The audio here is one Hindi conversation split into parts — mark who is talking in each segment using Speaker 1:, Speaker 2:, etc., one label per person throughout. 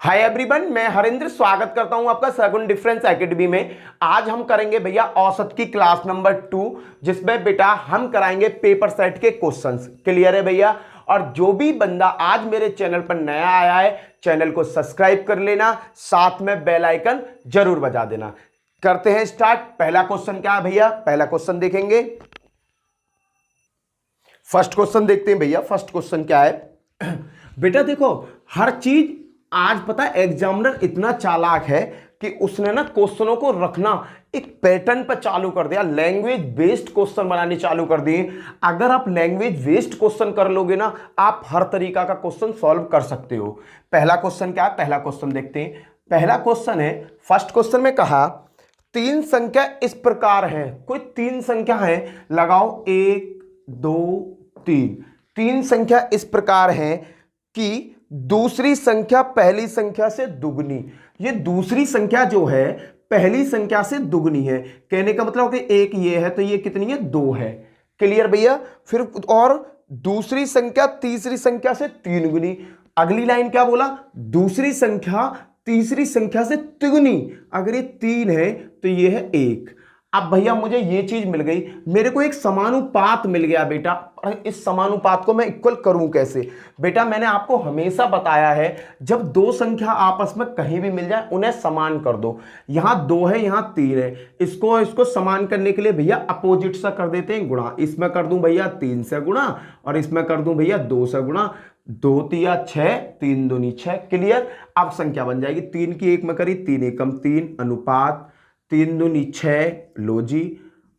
Speaker 1: हाय एवरीवन, मैं हरिंद्र स्वागत करता हूं आपका सगुन डिफरेंस एकेडमी में। आज हम करेंगे भैया औसत की क्लास नंबर 2, जिसमें बेटा हम कराएंगे पेपर सेट के क्वेश्चंस। क्लियर है भैया? और जो भी बंदा आज मेरे चैनल पर नया आया है, चैनल को सब्सक्राइब कर लेना, साथ में बेल आइकन जरूर बजा देना। करते हैं स्टार्ट। पहला क्वेश्चन क्या है भैया? पहला क्वेश्चन देखेंगे। फर्स्ट क्वेश्चन देखते हैं भैया। फर्स्ट क्वेश्चन क्या है बेटा? देखो, हर चीज आज पता है एग्जामिनर इतना चालाक है कि उसने ना क्वेश्चनों को रखना एक पैटर्न पर चालू कर दिया। लैंग्वेज बेस्ड क्वेश्चन बनाने चालू कर दिए। अगर आप लैंग्वेज बेस्ड क्वेश्चन कर लोगे ना, आप हर तरीका का क्वेश्चन सॉल्व कर सकते हो। पहला क्वेश्चन क्या है? पहला क्वेश्चन देखते हैं। पहला क्वेश्चन है, फर्स्ट क्वेश्चन में कहा तीन संख्या इस प्रकार है। कोई तीन संख्या है, लगाओ 1 2 3। तीन संख्या इस प्रकार है कि दूसरी संख्या पहली संख्या से दुगनी। ये दूसरी संख्या जो है पहली संख्या से दुगनी है। कहने का मतलब कि एक ये है तो ये कितनी है? 2 है। क्लियर भैया? फिर और दूसरी संख्या तीसरी संख्या से 3 गुनी। अगली लाइन क्या बोला? दूसरी संख्या तीसरी संख्या से तिगुनी। अगर ये 3 है तो ये है 1। अब भैया मुझे ये चीज मिल गई, मेरे को एक समानुपात मिल गया बेटा। इस समानुपात को मैं इक्वल करूं कैसे? बेटा मैंने आपको हमेशा बताया है, जब दो संख्या आपस में कहीं भी मिल जाए उन्हें समान कर दो। यहां 2 है, यहां 3 है। इसको समान करने के लिए भैया अपोजिट सा कर देते हैं, गुणा। इसमें कर दूं भैया 3 से गुणा, और इसमें कर दूं भैया 2 से गुणा। 2 तिया 6, 3 दूनी 6। क्लियर? अब संख्या बन जाएगी 3 की 1 में करी 3 एकम 3 अनुपात 3 दूनी 6। लो जी,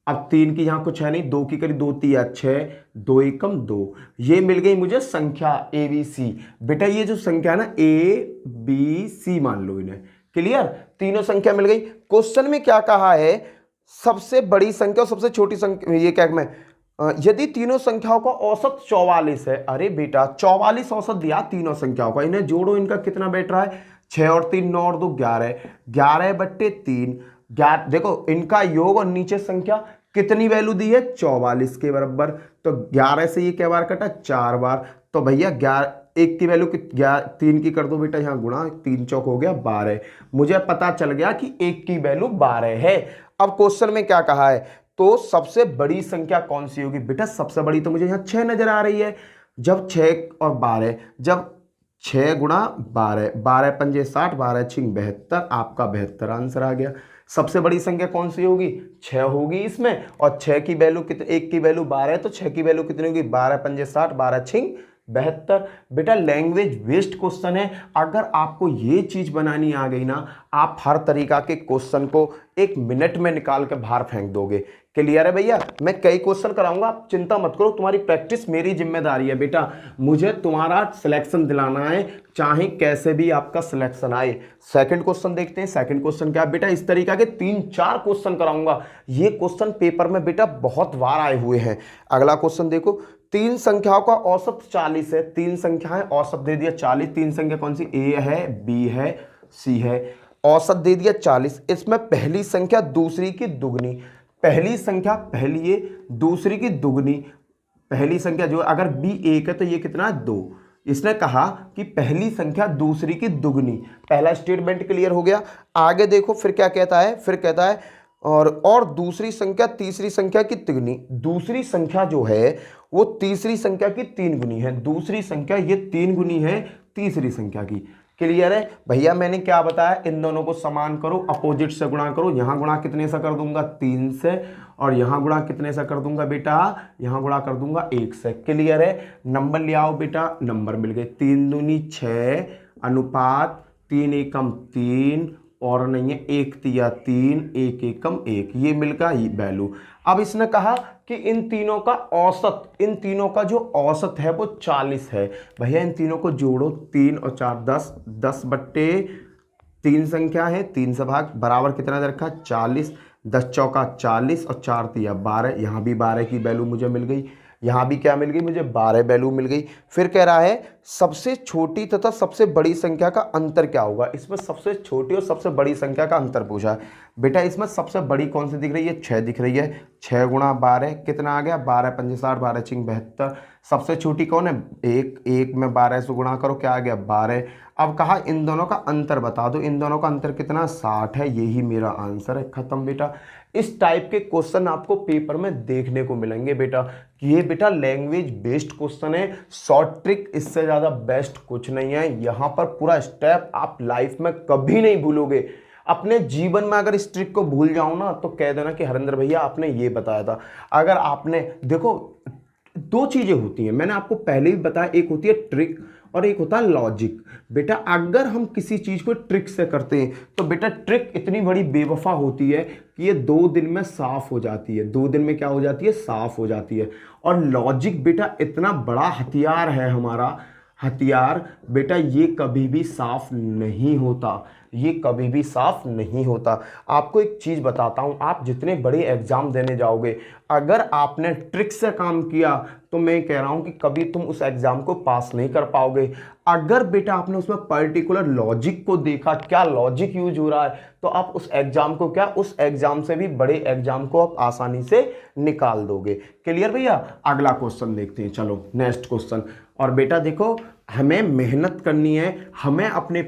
Speaker 1: अब 3 की यहां कुछ है नहीं, 2 की करी 2 तिया 6, 2 एकम 2। ये मिल गई मुझे संख्या ए बी सी। बेटा ये जो संख्या ना ए बी सी मान लो इन्हें। क्लियर? तीनों संख्या मिल गई। क्वेश्चन में क्या कहा है? सबसे बड़ी संख्या और सबसे छोटी संख्या, ये क्या मैं यदि तीनों संख्याओं का औसत 44 है। अरे बेटा 44 औसत दिया तीनों संख्याओं का, इन्हें जोड़ो, इनका कितना बैठ रहा है? 6 और 3 9 और 2 11। 11/3। देखो इनका योग और नीचे संख्या कितनी वैल्यू दी है? 44 के बराबर। तो 11 से ये क्या बार कटा? 4 बार। तो भैया 11 1 की वैल्यू 3 की कर दो बेटा, यहां गुणा, 3 चौक हो गया 12। मुझे पता चल गया कि 1 की वैल्यू 12 है। अब क्वेश्चन में क्या कहा है? तो सबसे बड़ी संख्या कौन सी होगी? बेटा सबसे बड़ी तो मुझे यहां 6 नजर आ रही है। जब 6 और 12, जब 6 गुणा 12, 12 पंजे 60, 12 छिंग 72, आपका 72 आंसर आ गया। सबसे बड़ी संख्या कौन सी होगी? 6 होगी इसमें। और 6 की वैल्यू कितनी? 1 की वैल्यू 12 है, तो 6 की वैल्यू कितनी होगी? 12 पंजे 60, 12 छिंग 72। बेटा लैंग्वेज बेस्ड क्वेश्चन है। अगर आपको ये चीज बनानी आ गई ना, आप हर तरीका के क्वेश्चन को 1 मिनट में निकाल के बाहर फेंक दोगे। क्लियर है भैया? मैं कई क्वेश्चन कराऊंगा, आप चिंता मत करो, तुम्हारी प्रैक्टिस मेरी जिम्मेदारी है बेटा। मुझे तुम्हारा सिलेक्शन दिलाना है, चाहे कैसे भी आपका सिलेक्शन आए। सेकंड क्वेश्चन देखते हैं। सेकंड क्वेश्चन क्या है बेटा? इस तरीका के 3-4 क्वेश्चन कराऊंगा। ये क्वेश्चन पेपर में बेटा बहुत बार आए हुए हैं। अगला क्वेश्चन देखो। तीन संख्याओं का औसत 40 है। तीन संख्याएं, औसत दे दिया 40। तीन संख्या कौन सी? ए है, बी है, सी है। औसत दे दिया 40। इसमें पहली संख्या दूसरी की दुगनी। पहली संख्या पहली है, दूसरी की दुगनी। पहली संख्या जो अगर बी 1 है तो ये कितना है? 2। इसने कहा कि पहली संख्या दूसरी की दुगनी। पहला स्टेटमेंट क्लियर हो गया। आगे देखो फिर क्या कहता है? फिर कहता है और दूसरी संख्या तीसरी संख्या की तिगुनी। दूसरी संख्या जो है वो तीसरी संख्या की 3 गुनी है। दूसरी संख्या ये 3 गुनी है तीसरी संख्या की। क्लियर है भैया? मैंने क्या बताया? इन दोनों को समान करो, अपोजिट से गुणा करो। यहां गुणा कितने से कर दूंगा? 3 से। और यहां गुणा कितने से कर दूंगा बेटा? यहां गुणा कर दूंगा 1 से। क्लियर है? नंबर ले आओ बेटा। नंबर मिल गए। 3 दूनी 6 अनुपात 3 एकम 3, और नहीं है 1 तिया 3, 1 एकम 1। ये मिल गया वैल्यू। अब इसने कहा कि इन तीनों का औसत, इन तीनों का जो औसत है वो 40 है। भैया इन तीनों को जोड़ो, 3 और 4 10, 10/3 संख्या है, 3 से भाग, बराबर कितना दे रखा? 40। 10 चौका 40 और 4 तिया 12। यहाँ भी 12 की वैल्यू मुझे मिल गई। यहाँ भी क्या मिल गई मुझे 12 वैल्यू मिल गई। फिर कह रहा है सबसे छोटी तथा सबसे बड़ी संख्या का अंतर क्या होगा। इसमें सबसे छोटी और सबसे बड़ी संख्या का अंतर पूछा है। बेटा इसमें सबसे बड़ी कौन सी दिख रही है, 6 दिख रही है। 6 गुणा 12 कितना आ गया, 12 पंजे 60, 12 छिंग 72। सबसे छोटी कौन है, एक में 12 से गुणा करो, क्या आ गया 12। अब कहा इन दोनों का अंतर बता दो, इन दोनों का अंतर कितना 60 है, यही मेरा आंसर है। खत्म बेटा। इस टाइप के क्वेश्चन आपको पेपर में देखने को मिलेंगे बेटा। ये बेटा लैंग्वेज बेस्ड क्वेश्चन है, शॉर्ट ट्रिक, इससे ज़्यादा बेस्ट कुछ नहीं है। यहाँ पर पूरा स्टेप आप लाइफ में कभी नहीं भूलोगे। अपने जीवन में अगर इस ट्रिक को भूल जाओ ना तो कह देना कि हरेंद्र भैया आपने ये बताया था। अगर आपने देखो, दो चीजें होती हैं, मैंने आपको पहले भी बताया, एक होती है ट्रिक और एक होता है लॉजिक। बेटा अगर हम किसी चीज को ट्रिक से करते हैं तो बेटा ट्रिक इतनी बड़ी बेवफा होती है कि ये 2 दिन में साफ हो जाती है, 2 दिन में क्या हो जाती है, साफ हो जाती है। और लॉजिक बेटा इतना बड़ा हथियार है हमारा, हथियार बेटा, ये कभी भी साफ नहीं होता, ये कभी भी साफ नहीं होता। आपको एक चीज बताता हूं, आप जितने बड़े एग्जाम देने जाओगे अगर आपने ट्रिक से काम किया तो मैं कह रहा हूं कि कभी तुम उस एग्जाम को पास नहीं कर पाओगे। अगर बेटा आपने उसमें पर्टिकुलर लॉजिक को देखा, क्या लॉजिक यूज हो रहा है, तो आप उस एग्जाम को क्या, उस एग्जाम से भी बड़े एग्जाम को आप आसानी से निकाल दोगे। क्लियर भैया। अगला क्वेश्चन देखते हैं, चलो नेक्स्ट क्वेश्चन। और बेटा देखो हमें मेहनत करनी है, हमें अपने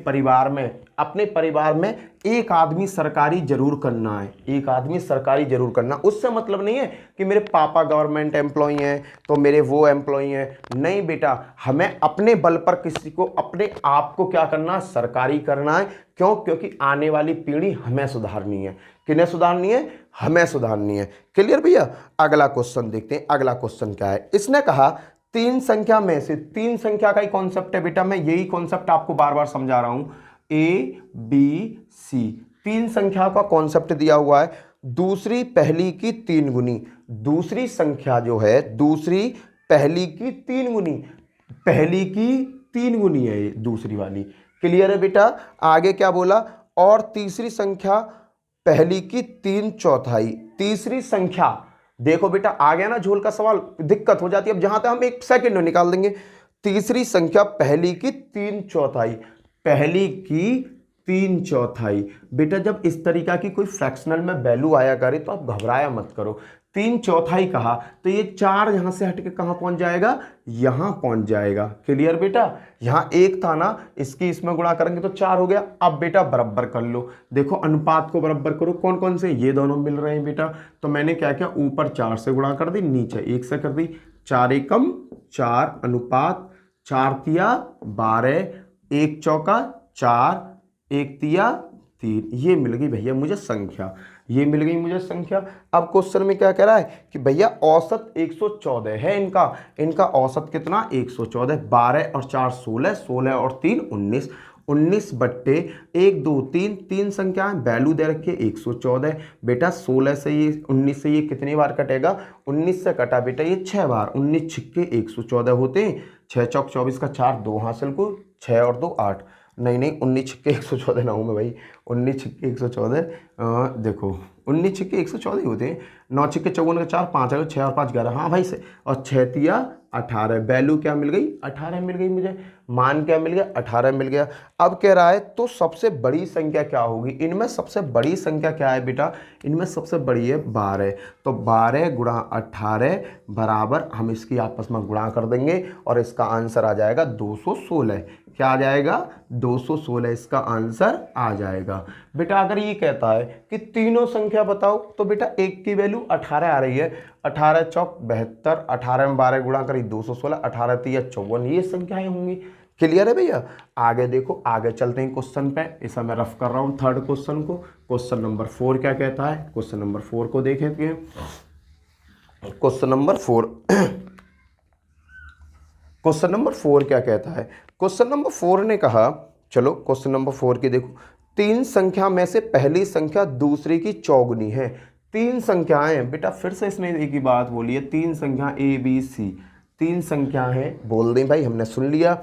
Speaker 1: परिवार में एक आदमी सरकारी जरूर करना है, एक आदमी सरकारी जरूर करना। उससे मतलब नहीं है कि मेरे पापा गवर्नमेंट एम्प्लॉय हैं तो मेरे वो एम्प्लॉय हैं, नहीं बेटा, हमें अपने बल पर किसी को, अपने आप को क्या करना है, सरकारी करना है। क्यों, क्योंकि आने वाली पीढ़ी हमें सुधारनी है। किन्हें सुधारनी है, हमें सुधारनी है। क्लियर भैया। अगला क्वेश्चन देखते हैं, अगला क्वेश्चन क्या है। इसने कहा 3 संख्या में से, 3 संख्या का ही कॉन्सेप्ट है बेटा, मैं यही कॉन्सेप्ट आपको बार बार समझा रहा हूं। ए बी सी 3 संख्या का कॉन्सेप्ट दिया हुआ है। दूसरी पहली की 3 गुनी, दूसरी संख्या जो है दूसरी पहली की 3 गुनी, पहली की 3 गुनी है ये दूसरी वाली। क्लियर है बेटा। आगे क्या बोला, और तीसरी संख्या पहली की 3/4। तीसरी संख्या देखो बेटा आ गया ना झोल का सवाल, दिक्कत हो जाती है। अब जहां तक हम 1 सेकंड में निकाल देंगे। तीसरी संख्या पहली की 3/4, पहली की 3/4। बेटा जब इस तरीका की कोई फ्रैक्शनल में वैल्यू आया करे तो आप घबराया मत करो। 3/4 कहा तो ये 4 यहां से हटके कहां पहुंच जाएगा, यहां पहुंच जाएगा। क्लियर बेटा। यहां 1 था ना, इसकी इसमें गुणा करेंगे तो 4 हो गया। अब बेटा बराबर कर लो, देखो अनुपात को बराबर करो। कौन कौन से, ये दोनों मिल रहे हैं बेटा, तो मैंने क्या किया, ऊपर 4 से गुणा कर दी, नीचे 1 से कर दी। 4 एकम 4 अनुपात 4 तिया 12, 1 चौका 4, 1 तिया 3, ये मिल गई भैया मुझे संख्या, ये मिल गई मुझे संख्या। अब क्वेश्चन में क्या कह रहा है कि भैया औसत 114 है इनका औसत कितना 114। 12 और 4 16, 16 और 3 19, 19 बट्टे 1 2 3, 3 संख्याएं, वैल्यू दे रखी है 114। बेटा 16 से ये 19 से ये कितनी बार कटेगा, 19 से कटा बेटा ये 6 बार, 19 छिक्के 114 होते हैं। 6 चौक 24 का 4, 2 हासिल को, 6 और 2 8, नहीं 19 छिक्के 114 ना हूँ मैं भाई, 19 छिक्के 114, देखो 19 छिक्के 114 होते हैं। 9 छिक्के 54 का 4, 5 6 और 5 11, हाँ भाई से, और 6 तिया 18। वैल्यू क्या मिल गई, 18 मिल गई मुझे। मान क्या मिल गया, 18 मिल गया। अब कह रहा है तो सबसे बड़ी संख्या क्या होगी, इनमें सबसे बड़ी संख्या क्या है बेटा, इनमें सबसे बड़ी है 12। तो 12 गुणा 18 बराबर, हम इसकी आपस में गुणा कर देंगे और इसका आंसर आ जाएगा 216। क्या आ जाएगा, 216 इसका आंसर आ जाएगा। बेटा अगर ये कहता है कि तीनों संख्या बताओ तो बेटा एक की वैल्यू 18 आ रही है, 18 चौक 72, 18 में 12 गुणा करी 216, 18 तिया 54, ये संख्याएं होंगी। क्लियर है भैया। आगे देखो, आगे चलते हैं क्वेश्चन पे, इसे मैं रफ कर रहा हूं थर्ड क्वेश्चन को। क्वेश्चन नंबर 4 क्या कहता है, क्वेश्चन नंबर 4 को देखेंगे। क्वेश्चन नंबर 4 क्वेश्चन नंबर 4 क्या कहता है। क्वेश्चन नंबर 4 ने कहा, चलो क्वेश्चन नंबर 4 की देखो, 3 संख्या में से पहली संख्या दूसरी की चौगुनी है। 3 संख्याएं बेटा, फिर से इसने एक ही बात बोली है, 3 संख्या ए बी सी, 3 संख्या है, बोल दें भाई हमने सुन लिया।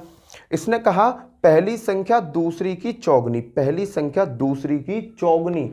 Speaker 1: इसने कहा पहली संख्या दूसरी की चौगुनी, पहली संख्या दूसरी की चौगुनी,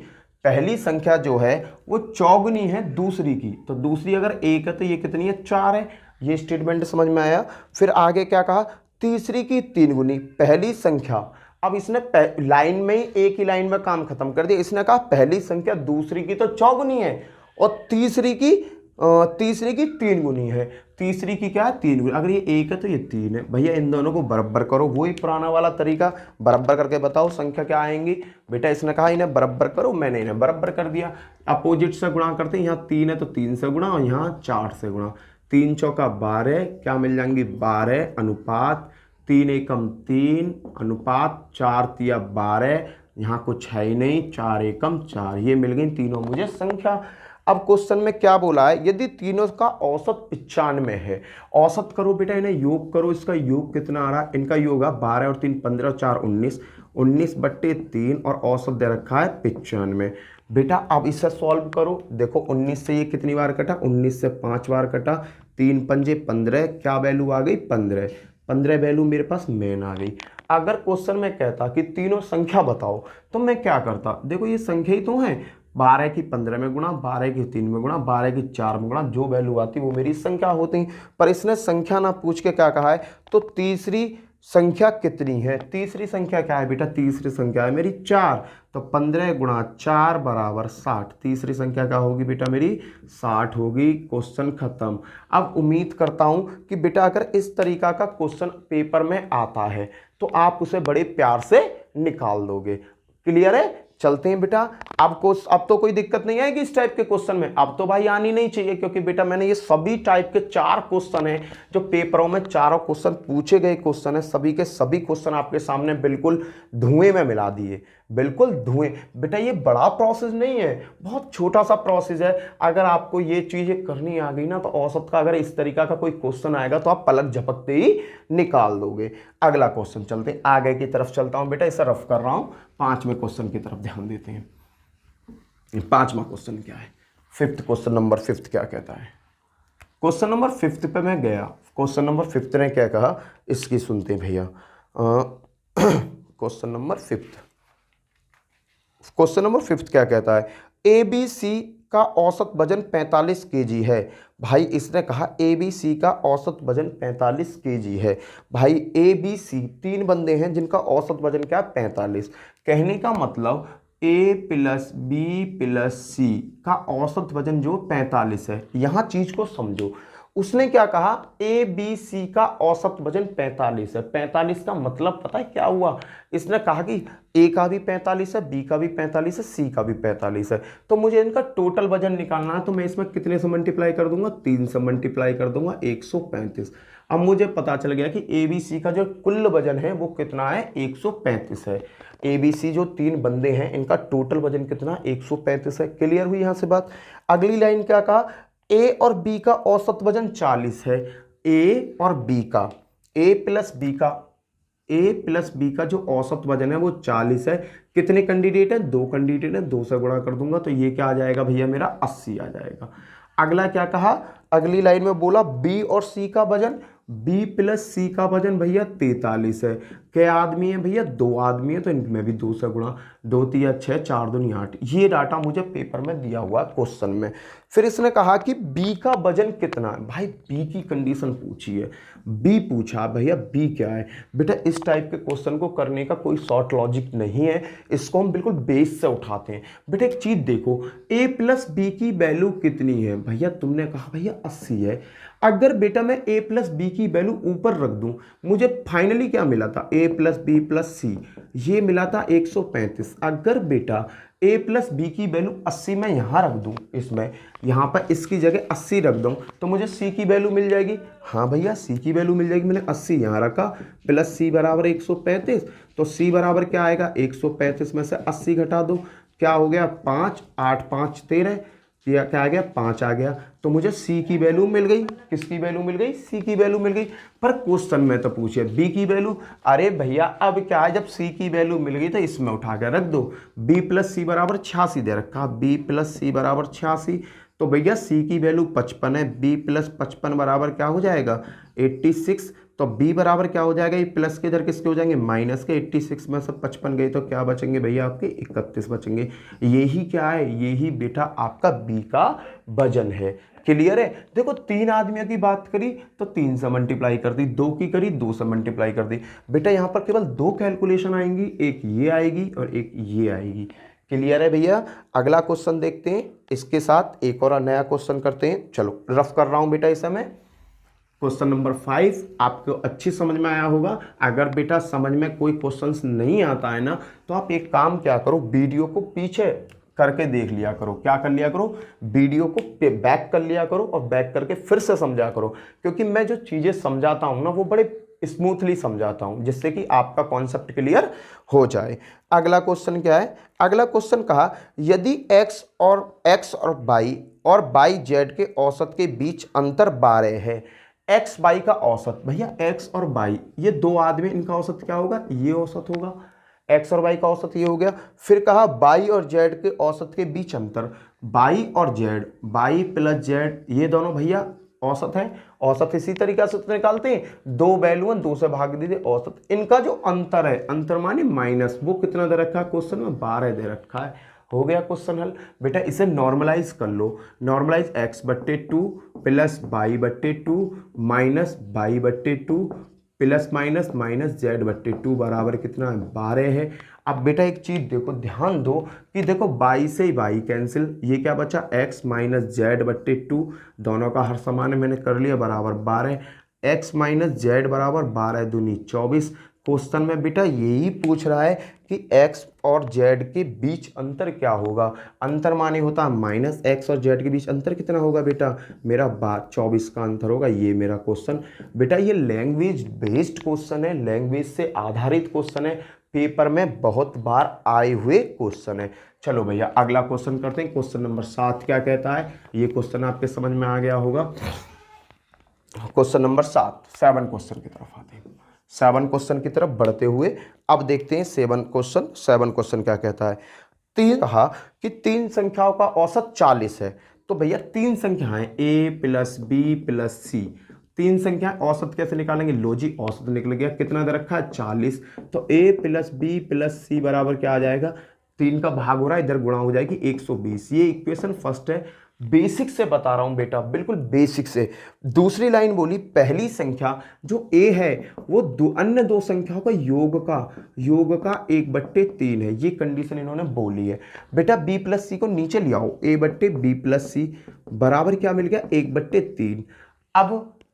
Speaker 1: पहली संख्या जो है वो चौगुनी है दूसरी की। तो दूसरी अगर 1 है तो ये कितनी है, 4 है। ये स्टेटमेंट समझ में आया। फिर आगे क्या कहा, तीसरी की 3 गुनी पहली संख्या। अब इसने लाइन में ही, एक ही लाइन में काम खत्म कर दिया। इसने कहा पहली संख्या दूसरी की तो 4 गुनी है और तीसरी की 3 गुनी है। तीसरी की क्या है, 3 गुनी। अगर ये 1 है तो ये 3 है। भैया इन दोनों को बराबर करो, वही पुराना वाला तरीका, बराबर करके बताओ संख्या क्या आएंगी। बेटा इसने कहा इन्हें बराबर करो, मैंने इन्हें बराबर कर दिया। अपोजिट से गुणा करते हैं, यहाँ 3 है तो 3 से गुणा और यहाँ 4 से गुणा। 3 चौका 12, क्या मिल जाएंगी 12 अनुपात 3 एकम 3 अनुपात 4 तिया 12, यहाँ कुछ है ही नहीं, 4 एकम 4, ये मिल गई तीनों मुझे संख्या। अब क्वेश्चन में क्या बोला है, यदि तीनों का औसत 95 है, औसत करो बेटा, इन्हें योग करो। इसका योग कितना आ रहा है, इनका योग है 12 और 3 15 4 19, 19/3 और औसत दे रखा है 95। बेटा अब इसे सॉल्व करो, देखो 19 से ये कितनी बार कटा, 19 से 5 बार कटा, 3 पंजे 15, क्या वैल्यू आ गई 15, 15 वैल्यू मेरे पास मेन आ गई। अगर क्वेश्चन में कहता कि तीनों संख्या बताओ तो मैं क्या करता, देखो ये संख्या ही तो है, 12 की 15 में गुणा, 12 की 3 में गुणा, 12 की 4 में गुणा, जो वैल्यू आती वो मेरी संख्या होती। पर इसने संख्या ना पूछ के क्या कहा है, तो तीसरी संख्या कितनी है। तीसरी संख्या क्या है बेटा, तीसरी संख्या है मेरी 4, तो 15 गुणा 4 बराबर 60। तीसरी संख्या क्या होगी बेटा मेरी 60 होगी। क्वेश्चन खत्म। अब उम्मीद करता हूं कि बेटा अगर इस तरीका का क्वेश्चन पेपर में आता है तो आप उसे बड़े प्यार से निकाल दोगे। क्लियर है, चलते हैं बेटा। अब तो कोई दिक्कत नहीं आएगी इस टाइप के क्वेश्चन में, अब तो भाई आनी नहीं चाहिए, क्योंकि बेटा मैंने ये सभी टाइप के 4 क्वेश्चन हैं जो पेपरों में चारों क्वेश्चन पूछे गए क्वेश्चन है, सभी के सभी क्वेश्चन आपके सामने बिल्कुल धुएं में मिला दिए, बिल्कुल धुएं। बेटा ये बड़ा प्रोसेस नहीं है, बहुत छोटा सा प्रोसेस है। अगर आपको ये चीजें करनी आ गई ना तो औसत का अगर इस तरीका का कोई क्वेश्चन आएगा तो आप पलक झपकते ही निकाल दोगे। अगला क्वेश्चन चलते हैं, आगे की तरफ चलता हूं बेटा, इसे रफ कर रहा हूं। 5वें क्वेश्चन की तरफ ध्यान देते हैं। 5वां क्वेश्चन क्या है, 5th क्वेश्चन नंबर 5 क्या कहता है। क्वेश्चन नंबर 5 पे मैं गया, क्वेश्चन नंबर 5 ने क्या कहा इसकी सुनते हैं भैया। क्वेश्चन नंबर 5, क्वेश्चन नंबर 5 क्या कहता है, ABC का औसत वजन 45 kg है। भाई इसने कहा ABC का औसत वजन 45 kg है। भाई ABC 3 बंदे हैं जिनका औसत वजन क्या है 45। कहने का मतलब A + B + C का औसत वजन जो 45 है। यहाँ चीज को समझो, उसने क्या कहा ABC का औसत वजन 45 है। 45 का मतलब पता है क्या हुआ, इसने कहा कि A का भी 45 है, B का भी 45 है, C का भी 45 है। तो मुझे इनका टोटल वजन निकालना है, तो मैं इसमें कितने से मल्टीप्लाई कर दूंगा, 3 से मल्टीप्लाई कर दूंगा, 135। अब मुझे पता चल गया कि ABC का जो कुल वजन है वो कितना है 135 है। ABC जो 3 बंदे हैं इनका टोटल वजन कितना 135 है। क्लियर हुई यहां से बात। अगली लाइन क्या कहा, A और B का औसत वजन 40 है। A और B का, A प्लस B का जो औसत वजन है वो 40 है। कितने कैंडिडेट हैं, 2 कैंडिडेट हैं, 2 से गुणा कर दूंगा तो ये क्या आ जाएगा भैया मेरा 80 आ जाएगा। अगला क्या कहा, अगली लाइन में बोला B और C का वजन, B + C का वजन भैया 43 है। क्या आदमी है भैया, 2 आदमी है, तो इनमें भी 2 से गुणा, 2 तिया 6, 4 दूनी 8। ये डाटा मुझे पेपर में दिया हुआ क्वेश्चन में। फिर इसने कहा कि B का वजन कितना है। भाई B की कंडीशन पूछी है, B पूछा भैया B क्या है। बेटा इस टाइप के क्वेश्चन को करने का कोई शॉर्ट लॉजिक नहीं है, इसको हम बिल्कुल बेस से उठाते हैं। बेटा एक चीज देखो, A + B की वैल्यू कितनी है भैया, तुमने कहा भैया 80 है। अगर बेटा मैं A + B की वैल्यू ऊपर रख दूं, मुझे फाइनली क्या मिला था A + B + C, ये मिला था 135। अगर बेटा A + B की वैल्यू 80 मैं यहाँ रख दूं, इसमें यहाँ पर इसकी जगह 80 रख दूं तो मुझे C की वैल्यू मिल जाएगी। हाँ भैया C की वैल्यू मिल जाएगी, मैंने 80 यहाँ रखा, प्लस C बराबर 135, तो C बराबर क्या आएगा 135 में से 80 घटा दो, क्या हो गया 5, 8 5 13, क्या आ गया 5 आ गया। तो मुझे C की वैल्यू मिल गई। किसकी वैल्यू मिल गई, C की वैल्यू मिल गई। पर क्वेश्चन में तो पूछे B की वैल्यू। अरे भैया अब क्या है, जब C की वैल्यू मिल गई तो इसमें उठा के रख दो। B + C बराबर 86 दे रखा, B + C बराबर 86, तो भैया C की वैल्यू 55 है, B + 55 बराबर क्या हो जाएगा 86, तो b बराबर क्या हो जाएगा, ये प्लस के इधर किसके हो जाएंगे, माइनस के। 86 में से 55 गए तो क्या बचेंगे भैया, आपके 31 बचेंगे। यही क्या है, यही बेटा आपका b का वजन है। क्लियर है। देखो 3 आदमियों की बात करी तो 3 से मल्टीप्लाई कर दी, 2 की करी 2 से मल्टीप्लाई कर दी। बेटा यहां पर केवल 2 कैलकुलेशन आएंगी, एक ये आएगी और एक ये आएगी। क्लियर है भैया। अगला क्वेश्चन देखते हैं, इसके साथ एक और नया क्वेश्चन करते हैं। चलो रफ कर रहा हूं बेटा इस समय। क्वेश्चन नंबर 5 आपको अच्छी समझ में आया होगा। अगर बेटा समझ में कोई क्वेश्चंस नहीं आता है ना, तो आप एक काम क्या करो, वीडियो को पीछे करके देख लिया करो। क्या कर लिया करो, वीडियो को बैक कर लिया करो और बैक करके फिर से समझा करो, क्योंकि मैं जो चीजें समझाता हूं ना वो बड़े स्मूथली समझाता हूं, जिससे कि आपका कॉन्सेप्ट क्लियर हो जाए। अगला क्वेश्चन क्या है, अगला क्वेश्चन कहा यदि x और y z के औसत के बीच अंतर 12 है। x y का औसत, भैया x और y ये दो आदमी, इनका औसत क्या होगा, ये औसत होगा। x और y का औसत ये हो गया। फिर कहा y और z के औसत के बीच अंतर, y और z, y प्लस z ये दोनों भैया औसत है। औसत इसी तरीके से तो निकालते हैं, दो वैल्यू 2 से भाग दीजिए औसत। इनका जो अंतर है, अंतर माने माइनस, वो कितना दे रखा है क्वेश्चन में, 12 दे रखा है। हो गया क्वेश्चन हल। बेटा इसे नॉर्मलाइज कर लो, normalise x/2 plus y/2 minus y/2 plus minus minus z/2 बराबर कितना है, 12 है। अब बेटा एक चीज देखो, ध्यान दो कि देखो y से y कैंसिल, ये क्या बचा, x माइनस z/2, दोनों का हर समान है, मैंने कर लिया, बराबर 12। x माइनस z बराबर 12 दूनी 24। क्वेश्चन में बेटा यही पूछ रहा है कि x और z के बीच अंतर क्या होगा। अंतर माने होता है माइनस, x और z के बीच अंतर कितना होगा बेटा, मेरा 24 का अंतर होगा। ये मेरा क्वेश्चन बेटा, ये लैंग्वेज बेस्ड क्वेश्चन है, लैंग्वेज से आधारित क्वेश्चन है, पेपर में बहुत बार आए हुए क्वेश्चन है। चलो भैया अगला क्वेश्चन करते हैं। क्वेश्चन नंबर 7 क्या कहता है, ये क्वेश्चन आपके समझ में आ गया होगा। क्वेश्चन नंबर 7 क्वेश्चन की तरफ आते हैं। 7 क्वेश्चन की तरफ बढ़ते हुए अब देखते हैं 7 क्वेश्चन क्या कहता है। कहा कि 3 संख्याओं का औसत 40 है। तो भैया 3 संख्याएं a plus b plus c, 3 संख्याएं औसत कैसे निकालेंगे, लो जी औसत निकल गया, कितना दे रखा है 40। तो a plus b plus c बराबर क्या आ जाएगा, 3 का भाग हो रहा है, इधर गुणा हो जाएगी 120। ये इक्वेशन फर्स्ट है, बेसिक से बता रहा हूं बेटा, बिल्कुल बेसिक से। दूसरी लाइन बोली, पहली संख्या जो a है वो अन्य दो संख्याओं का योग का 1/3 है। ये कंडीशन इन्होंने बोली है। बेटा b प्लस सी को नीचे ले आओ, a/b प्लस सी बराबर क्या मिल गया, 1/3।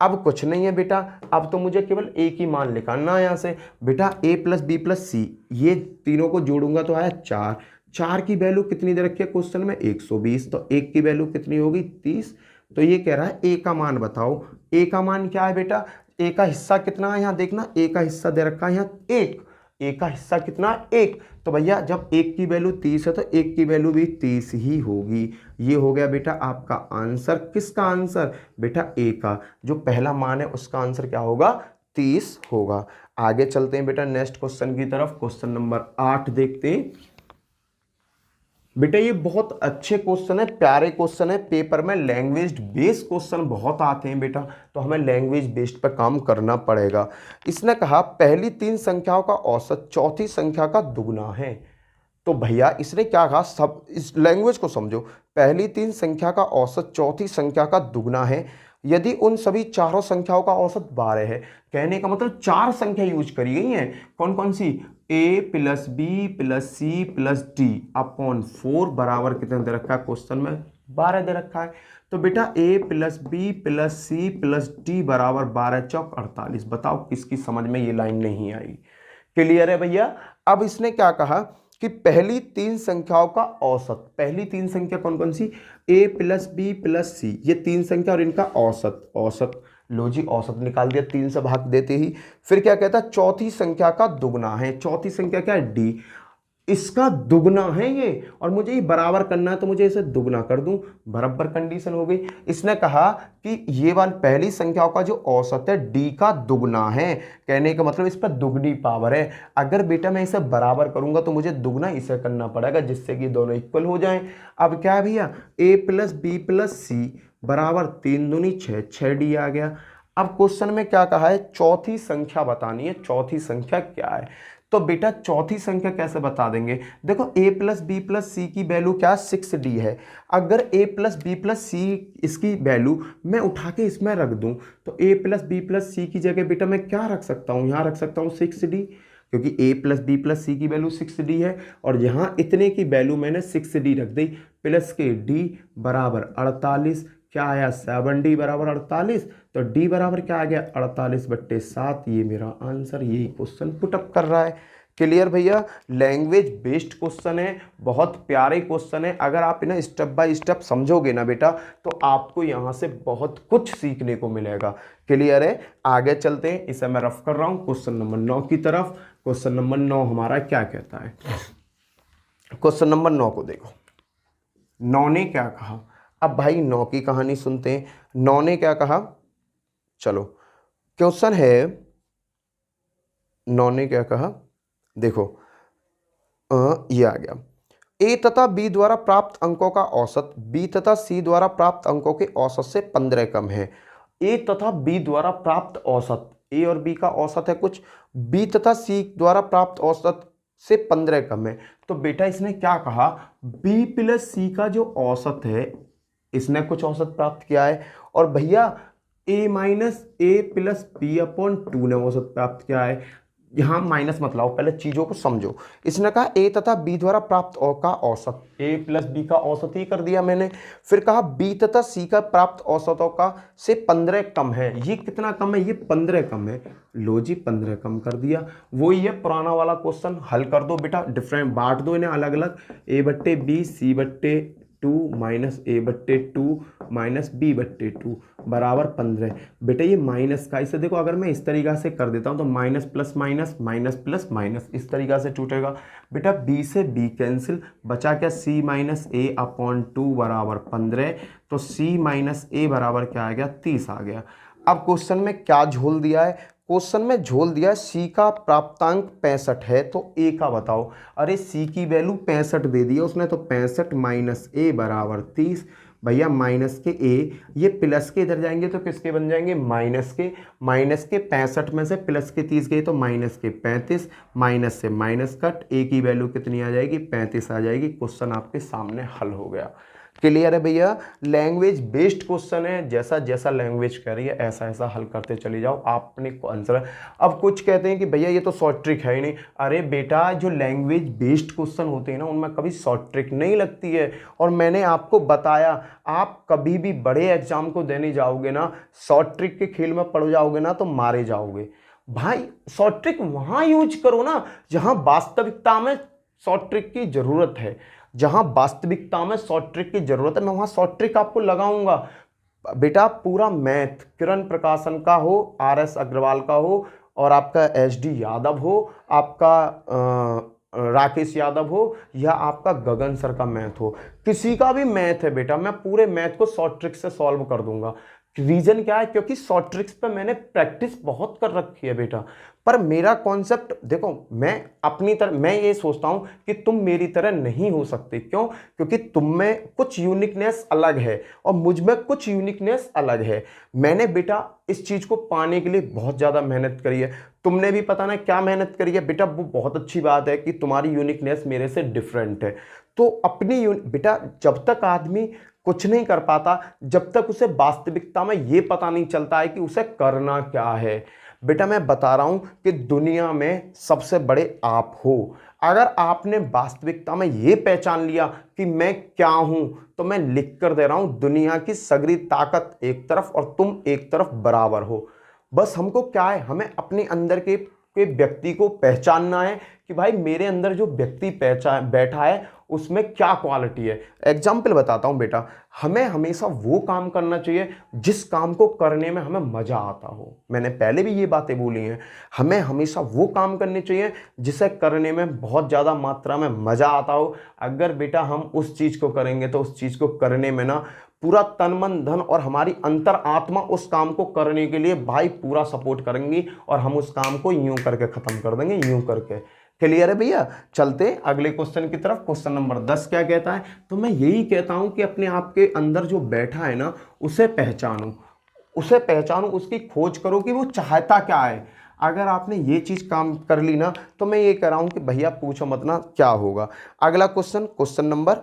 Speaker 1: अब कुछ नहीं है बेटा, अब तो मुझे केवल एक ही मान निकालना है यहां से। बेटा a प्लस बी प्लस सी, ये तीनों को जोड़ूंगा तो आया 4। 4 की वैल्यू कितनी दे रखी है क्वेश्चन में, 120। तो 1 की वैल्यू कितनी होगी, 30। तो ये कह रहा है a का मान बताओ। a का मान क्या है बेटा, a का हिस्सा कितना है, यहाँ देखना a का हिस्सा दे रखा है यहाँ 1। a का हिस्सा कितना, 1। तो भैया जब 1 की वैल्यू 30 है तो 1 की वैल्यू भी 30 ही होगी। ये हो गया बेटा आपका आंसर। किसका आंसर, बेटा a का जो पहला मान है उसका आंसर क्या होगा, 30 होगा। आगे चलते हैं बेटा नेक्स्ट क्वेश्चन की तरफ। क्वेश्चन नंबर 8 देखते हैं। बेटा ये बहुत अच्छे क्वेश्चन है, प्यारे क्वेश्चन है, पेपर में लैंग्वेज बेस्ड क्वेश्चन बहुत आते हैं बेटा, तो हमें लैंग्वेज बेस्ड पर काम करना पड़ेगा। इसने कहा पहली 3 संख्याओं का औसत चौथी संख्या का दुगना है। तो भैया इसने क्या कहा, सब इस लैंग्वेज को समझो। पहली 3 संख्या का औसत चौथी संख्या का दुगना है यदि उन सभी चारों संख्याओं का औसत 12 है। कहने का मतलब 4 संख्या यूज करी गई हैं, कौन कौन सी, a plus B plus C plus D upon 4 बराबर कितना दे रखा है क्वेश्चन में, 12 दे रखा है। तो बेटा a plus B plus C plus D बराबर 12 चौक 48। बताओ किसकी समझ में ये लाइन नहीं आई। क्लियर है भैया। अब इसने क्या कहा कि पहली 3 संख्याओं का औसत, पहली 3 संख्या कौन कौन सी, a प्लस बी प्लस सी, ये 3 संख्या और इनका औसत लो जी औसत निकाल दिया 3 से भाग देते ही। फिर क्या कहता है, चौथी संख्या का दुगना है। चौथी संख्या क्या है, d, इसका दुगना है ये, और मुझे ये बराबर करना है तो मुझे इसे दुगना कर दूं, बराबर कंडीशन हो गई। इसने कहा कि ये वाली पहली संख्याओं का जो औसत है d का दुगना है। कहने का मतलब इस पर दुगनी पावर है। अगर बेटा मैं इसे बराबर करूंगा तो मुझे दुगना इसे करना पड़ेगा, जिससे कि दोनों इक्वल हो जाएं। अब क्या है भैया, a प्लस बी प्लस सी बराबर 3 दूनी 6, 6d आ गया। अब क्वेश्चन में क्या कहा है, चौथी संख्या बतानी है। चौथी संख्या क्या है, तो बेटा चौथी संख्या कैसे बता देंगे, देखो a प्लस बी प्लस सी की वैल्यू क्या 6d है। अगर a प्लस बी प्लस सी इसकी वैल्यू मैं उठा के इसमें रख दूं तो a प्लस बी प्लस सी की जगह बेटा मैं क्या रख सकता हूं, यहां रख सकता हूं 6d, क्योंकि a प्लस बी प्लस सी की वैल्यू 6d है और यहाँ इतने की वैल्यू मैंने 6d रख दी, प्लस के d बराबर 48, क्या आया 7d बराबर 48, तो d बराबर क्या आ गया 48/7। ये मेरा आंसर, यही क्वेश्चन पुटअप कर रहा है। क्लियर भैया, लैंग्वेज बेस्ड क्वेश्चन है, बहुत प्यारे क्वेश्चन है। अगर आप इन्हें स्टेप बाय स्टेप समझोगे ना बेटा तो आपको यहाँ से बहुत कुछ सीखने को मिलेगा। क्लियर है, आगे चलते हैं। इसे मैं रफ कर रहा हूँ क्वेश्चन नंबर 9 की तरफ। क्वेश्चन नंबर 9 हमारा क्या कहता है, क्वेश्चन नंबर 9 को देखो। 9 ने क्या कहा, अब भाई 9 की कहानी सुनते हैं। 9 ने क्या कहा, चलो क्वेश्चन है, 9 ने क्या कहा, देखो ये आ गया, ए तथा बी द्वारा प्राप्त अंकों का औसत बी तथा सी द्वारा प्राप्त अंकों के औसत से 15 कम है। ए तथा बी द्वारा प्राप्त औसत, ए और बी का औसत है कुछ, बी तथा सी द्वारा प्राप्त औसत से 15 कम है। तो बेटा इसने क्या कहा, बी प्लस सी का जो औसत है इसने कुछ औसत प्राप्त किया है, और भैया a minus A plus B upon 2 ने औसत प्राप्त किया है। यहां माइनस मत लाओ, पहले चीजों को समझो। इसने कहा a तथा b द्वारा प्राप्त का औसत, a प्लस बी का औसत ही कर दिया मैंने। फिर कहा b तथा c का प्राप्त औसतों का से 15 कम है। ये कितना कम है, ये 15 कम है। लो जी 15 कम कर दिया। वही है पुराना वाला क्वेश्चन, हल कर दो बेटा, डिफरेंट बांट दो इन्हें अलग अलग, a/b c/2 minus a/2 minus b/2 बराबर 15। बेटा ये माइनस का, इसे देखो अगर मैं इस तरीका से कर देता हूं तो minus plus minus minus plus minus इस तरीका से टूटेगा। बेटा b से b कैंसिल, बचा क्या c माइनस a अपॉन 2 बराबर 15। तो c माइनस a बराबर क्या आ गया 30 आ गया। अब क्वेश्चन में क्या झोल दिया है, क्वेश्चन में झोल दिया है सी का प्राप्तांक 65 है तो ए का बताओ। अरे सी की वैल्यू 65 दे दी है उसने, तो 65 माइनस ए बराबर 30। भैया माइनस के ए, ये प्लस के इधर जाएंगे तो किसके बन जाएंगे, माइनस के। माइनस के 65 में से प्लस के 30 गए तो माइनस के 35, माइनस से माइनस कट, ए की वैल्यू कितनी आ जाएगी 35 आ जाएगी। क्वेश्चन आपके सामने हल हो गया। क्लियर है भैया, लैंग्वेज बेस्ड क्वेश्चन है, जैसा जैसा लैंग्वेज कह रही है ऐसा ऐसा हल करते चले जाओ, आपने आंसर। अब कुछ कहते हैं कि भैया ये तो शॉर्ट ट्रिक है ही नहीं। अरे बेटा जो लैंग्वेज बेस्ड क्वेश्चन होते हैं ना उनमें कभी शॉर्ट ट्रिक नहीं लगती है। और मैंने आपको बताया, आप कभी भी बड़े एग्जाम को देने जाओगे ना, शॉर्ट ट्रिक के खेल में पड़ जाओगे ना तो मारे जाओगे। भाई शॉर्ट ट्रिक वहां यूज करो ना जहां वास्तविकता में शॉर्ट ट्रिक की जरूरत है। जहां वास्तविकता में शॉर्ट ट्रिक की जरूरत है मैं वहां शॉर्ट ट्रिक आपको लगाऊंगा। बेटा पूरा मैथ किरण प्रकाशन का हो, RS अग्रवाल का हो, और आपका SD यादव हो, आपका राकेश यादव हो, या आपका गगन सर का मैथ हो, किसी का भी मैथ है बेटा, मैं पूरे मैथ को शॉर्ट ट्रिक से सॉल्व कर दूंगा। रीजन क्या है, क्योंकि शॉर्ट ट्रिक्स पे मैंने प्रैक्टिस बहुत कर रखी है बेटा। पर मेरा कॉन्सेप्ट देखो, मैं अपनी तरह मैं ये सोचता हूं कि तुम मेरी तरह नहीं हो सकते। क्यों, क्योंकि तुम में कुछ यूनिकनेस अलग है और मुझ में कुछ यूनिकनेस अलग है। मैंने बेटा इस चीज को पाने के लिए बहुत ज्यादा मेहनत करी है, तुमने भी पता ना क्या मेहनत करी है बेटा। वो बहुत अच्छी बात है कि तुम्हारी यूनिकनेस मेरे से डिफरेंट है। तो अपनी बेटा जब तक आदमी कुछ नहीं कर पाता, जब तक उसे वास्तविकता में ये पता नहीं चलता है कि उसे करना क्या है। बेटा मैं बता रहा हूं कि दुनिया में सबसे बड़े आप हो। अगर आपने वास्तविकता में ये पहचान लिया कि मैं क्या हूं, तो मैं लिख कर दे रहा हूं दुनिया की सगरी ताकत एक तरफ और तुम एक तरफ बराबर हो। बस हमको क्या है, हमें अपने अंदर के व्यक्ति को पहचानना है कि भाई मेरे अंदर जो व्यक्ति बैठा है उसमें क्या क्वालिटी है। एग्जाम्पल बताता हूं बेटा, हमें हमेशा वो काम करना चाहिए जिस काम को करने में हमें मजा आता हो। मैंने पहले भी ये बातें बोली हैं, हमें हमेशा वो काम करने चाहिए जिसे करने में बहुत ज़्यादा मात्रा में मजा आता हो। अगर बेटा हम उस चीज़ को करेंगे तो उस चीज़ को करने में ना पूरा तन मन धन और हमारी अंतर आत्मा उस काम को करने के लिए भाई पूरा सपोर्ट करेंगी, और हम उस काम को यूं करके खत्म कर देंगे, यूं करके। क्लियर है भैया, चलते अगले क्वेश्चन की तरफ। क्वेश्चन नंबर 10 क्या कहता है, तो मैं यही कहता हूं कि अपने आप के अंदर जो बैठा है ना उसे पहचानो। उसे पहचानो, उसकी खोज करो कि वो चाहता क्या है। अगर आपने ये चीज़ काम कर ली ना, तो मैं ये कह रहा हूँ कि भैया पूछो मत ना क्या होगा। अगला क्वेश्चन, क्वेश्चन नंबर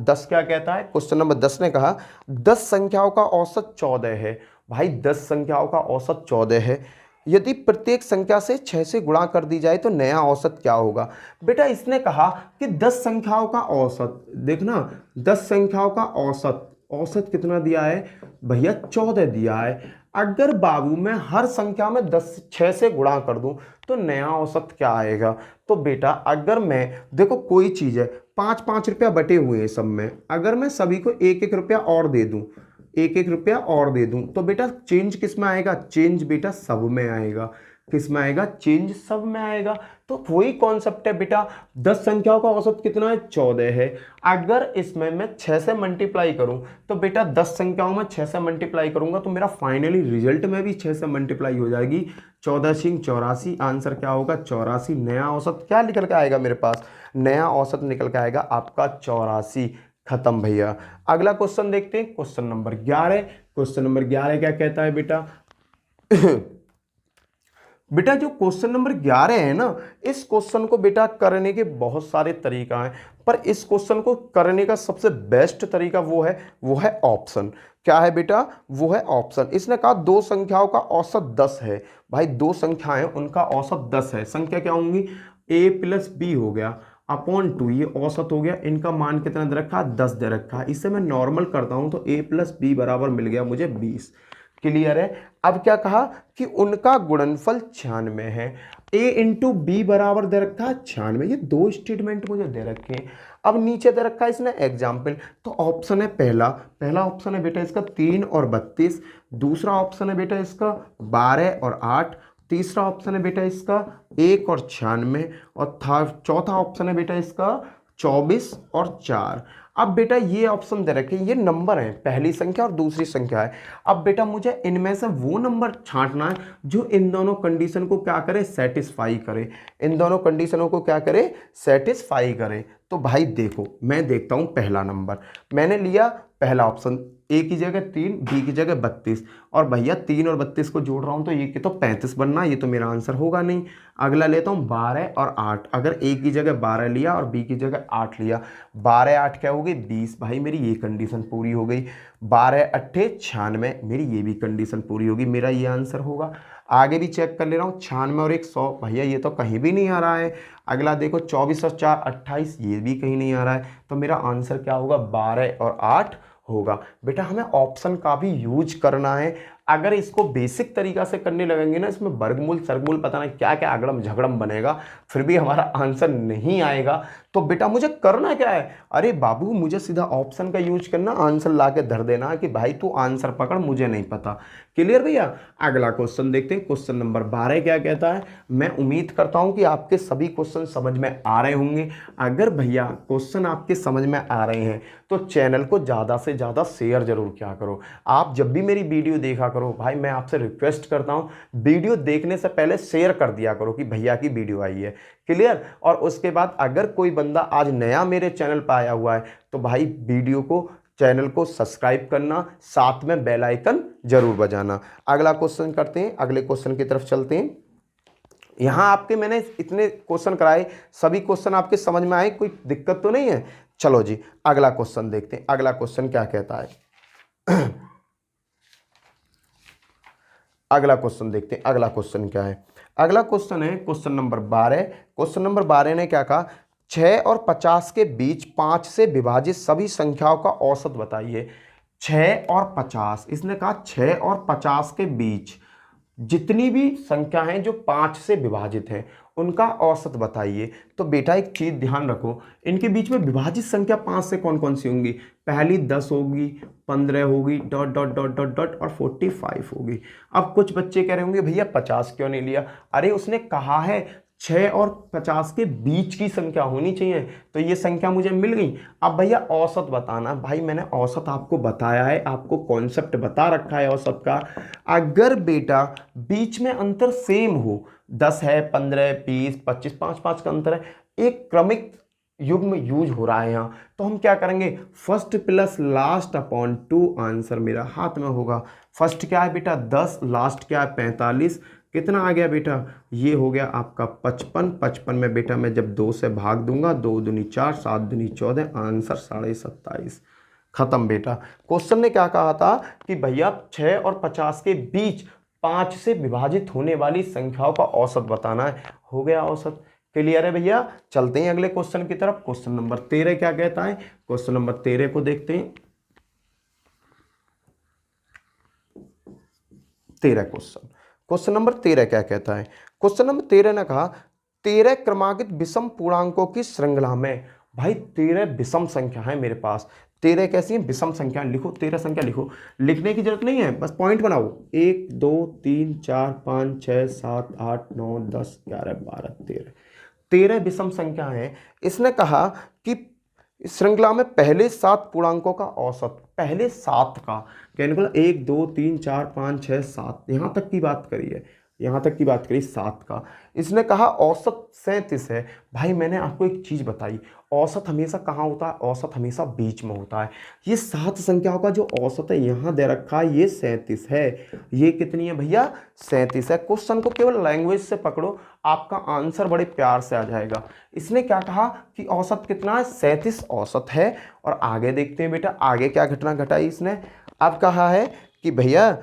Speaker 1: 10 क्या कहता है? क्वेश्चन नंबर 10 ने कहा 10 संख्याओं का औसत 14 है। भाई 10 संख्याओं का औसत 14 है, यदि प्रत्येक संख्या से 6 से गुणा कर दी जाए तो नया औसत क्या होगा? बेटा इसने कहा कि 10 संख्याओं का औसत, देखना 10 संख्याओं का औसत, औसत कितना दिया है भैया? 14 दिया है। अगर बाबू मैं हर संख्या में 6 से गुणा कर दूं तो नया औसत क्या आएगा? तो बेटा अगर मैं, देखो कोई चीज़ है, 5-5 रुपया बटे हुए हैं सब में, अगर मैं सभी को 1-1 रुपया और दे दूं, 1-1 रुपया और दे दूं, तो बेटा चेंज किस में आएगा? चेंज बेटा सब में आएगा। किस में आएगा? चेंज सब में आएगा। तो वही कॉन्सेप्ट है बेटा, 10 संख्याओं का औसत कितना है? 14 है। अगर इसमें मैं 6 से मल्टीप्लाई करूं तो बेटा 10 संख्याओं में 6 से मल्टीप्लाई करूंगा तो मेरा फाइनली रिजल्ट में भी 6 से मल्टीप्लाई हो जाएगी। 14×84, आंसर क्या होगा? 84। नया औसत क्या निकल के आएगा मेरे पास? नया औसत निकल के आएगा आपका 84। खत्म भैया। अगला क्वेश्चन देखते हैं, क्वेश्चन नंबर 11। क्वेश्चन नंबर 11 क्या कहता है बेटा? बेटा जो क्वेश्चन नंबर 11 है ना, इस क्वेश्चन को बेटा करने के बहुत सारे तरीका हैं, पर इस क्वेश्चन को करने का सबसे बेस्ट तरीका वो है ऑप्शन। क्या है बेटा? वो है ऑप्शन। इसने कहा दो संख्याओं का औसत 10 है। भाई दो संख्याएं, उनका औसत 10 है। संख्या क्या होंगी? a+b हो गया अपॉन 2, ये औसत हो गया। इनका मान कितना दे रखा? 10 दे रखा। इसे मैं नॉर्मल करता हूं तो a+b बराबर मिल गया मुझे 20। क्लियर है? अब क्या कहा कि उनका गुणनफल 96 है। a×b बराबर दे रखा है 96। ये दो स्टेटमेंट मुझे दे रखे हैं। अब नीचे दे रखा है इसने एग्जाम्पल, तो ऑप्शन है पहला ऑप्शन है बेटा इसका 3 और 32। दूसरा ऑप्शन है बेटा इसका 12 और 8। तीसरा ऑप्शन है बेटा इसका 1 और 96। और चौथा ऑप्शन है बेटा इसका 24 और 4। अब बेटा ये ऑप्शन दे रखे, ये नंबर है, पहली संख्या और दूसरी संख्या है। अब बेटा मुझे इनमें से वो नंबर छांटना है जो इन दोनों कंडीशन को क्या करे? सेटिस्फाई करे। इन दोनों कंडीशनों को क्या करे? सेटिस्फाई करे। तो भाई देखो, मैं देखता हूं पहला नंबर, मैंने लिया पहला ऑप्शन, ए की जगह 3, बी की जगह 32। और भैया 3 और 32 को जोड़ रहा हूं तो ये तो 35 बनना, ये तो मेरा आंसर होगा नहीं। अगला लेता हूं 12 और 8। अगर ए की जगह 12 लिया और बी की जगह 8 लिया, 12×8 क्या हो गई? 20। भाई मेरी ये कंडीशन पूरी हो गई। 12×8 96, मेरी ये भी कंडीशन पूरी होगी, मेरा ये आंसर होगा। आगे भी चेक कर ले रहा हूँ, 96 और 1 100। भैया ये तो कहीं भी नहीं आ रहा है। अगला देखो 24 और 4 28, ये भी कहीं नहीं आ रहा है। तो मेरा आंसर क्या होगा? 12 और 8 होगा। बेटा हमें ऑप्शन का भी यूज करना है। अगर इसको बेसिक तरीका से करने लगेंगे ना, इसमें वर्गमूल सरगमूल पता नहीं क्या क्या अगड़म झगड़म बनेगा, फिर भी हमारा आंसर नहीं आएगा। तो बेटा मुझे करना क्या है? अरे बाबू मुझे सीधा ऑप्शन का यूज करना, आंसर ला के धर देना कि भाई तू आंसर पकड़, मुझे नहीं पता। क्लियर भैया? अगला क्वेश्चन देखते हैं, क्वेश्चन नंबर 12 क्या कहता है। मैं उम्मीद करता हूं कि आपके सभी क्वेश्चन समझ में आ रहे होंगे। अगर भैया क्वेश्चन आपके समझ में आ रहे हैं तो चैनल को ज़्यादा से ज़्यादा शेयर जरूर किया करो। आप जब भी मेरी वीडियो देखा करो, भाई मैं आपसे रिक्वेस्ट करता हूं वीडियो देखने से पहले शेयर कर दिया करो कि भैया की वीडियो आई है। क्लियर? और उसके बाद अगर कोई बंदा आज नया मेरे चैनल पर आया हुआ है तो भाई वीडियो को, चैनल को सब्सक्राइब करना, साथ में बेल आइकन जरूर बजाना। अगला क्वेश्चन करते हैं, अगले क्वेश्चन की तरफ चलते हैं। यहां आपके मैंने इतने क्वेश्चन कराए, सभी क्वेश्चन आपके समझ में आए, कोई दिक्कत तो नहीं है? चलो जी अगला क्वेश्चन देखते हैं। अगला क्वेश्चन क्या कहता है? अगला क्वेश्चन देखते हैं, अगला क्वेश्चन क्या है। अगला क्वेश्चन है क्वेश्चन नंबर 12। क्वेश्चन नंबर 12 ने क्या कहा? 6 और 50 के बीच 5 से विभाजित सभी संख्याओं का औसत बताइए। 6 और 50, इसने कहा 6 और 50 के बीच जितनी भी संख्या हैं जो 5 से विभाजित हैं उनका औसत बताइए। तो बेटा एक चीज ध्यान रखो, इनके बीच में विभाजित संख्या 5 से कौन कौन सी होंगी? पहली 10 होगी, 15 होगी, dot dot dot dot dot और 45 होगी। अब कुछ बच्चे कह रहे होंगे भैया 50 क्यों नहीं लिया? अरे उसने कहा है 6 और 50 के बीच की संख्या होनी चाहिए, तो ये संख्या मुझे मिल गई। अब भैया औसत बताना। भाई मैंने औसत आपको बताया है, आपको कॉन्सेप्ट बता रखा है औसत का। अगर बेटा बीच में अंतर सेम हो, 10 है, 15, 20, 25, 5 5 का अंतर है, एक क्रमिक युग्म यूज हो रहा है यहाँ, तो हम क्या करेंगे, first plus last upon 2, answer मेरा हाथ में होगा। फर्स्ट क्या है बेटा 10, लास्ट क्या है 45, कितना आ गया बेटा, ये हो गया आपका 55। 55 में बेटा मैं जब 2 से भाग दूंगा, 2 दूनी 4, 7 दूनी 14, आंसर 27.5। खत्म बेटा। क्वेश्चन ने क्या कहा था कि भैया 6 और 50 के बीच 5 से विभाजित होने वाली संख्याओं का औसत बताना है। हो गया औसत। क्लियर है भैया। चलते हैं अगले क्वेश्चन की तरफ। क्वेश्चन नंबर 13 क्या कहता है, क्वेश्चन नंबर 13 को देखते हैं। 13 क्वेश्चन नंबर 13 क्या कहता है, क्वेश्चन नंबर 13 ने कहा 13 क्रमांकित विषम पूर्णांकों की श्रृंखला में, भाई 13 विषम संख्या है मेरे पास। 13 कैसी है, विषम संख्या। लिखो 13 संख्या लिखो, लिखने की जरूरत नहीं है, बस पॉइंट बनाओ। 1 2 3 4 5 6 7 8 9 10 11 12 13, 13 विषम संख्या है। इसने कहा कि श्रृंखला में पहले 7 पूर्णांकों का औसत, पहले 7 का कहने को 1 2 3 4 5 6 7, यहां तक की बात करी है, यहां तक की बात करी 7 का। इसने कहा औसत 37 है। भाई मैंने आपको एक चीज बताई, औसत हमेशा कहाँ होता है, औसत हमेशा बीच में होता है। ये 7 संख्याओं का जो औसत है यहां दे रखा है, ये 37 है। ये कितनी है भैया, 37 है। क्वेश्चन को केवल लैंग्वेज से पकड़ो, आपका आंसर बड़े प्यार से आ जाएगा। इसने क्या कहा कि औसत कितना है, 37 औसत है। और आगे देखते हैं बेटा, आगे क्या घटना घटाई इसने। अब कहा है कि भैया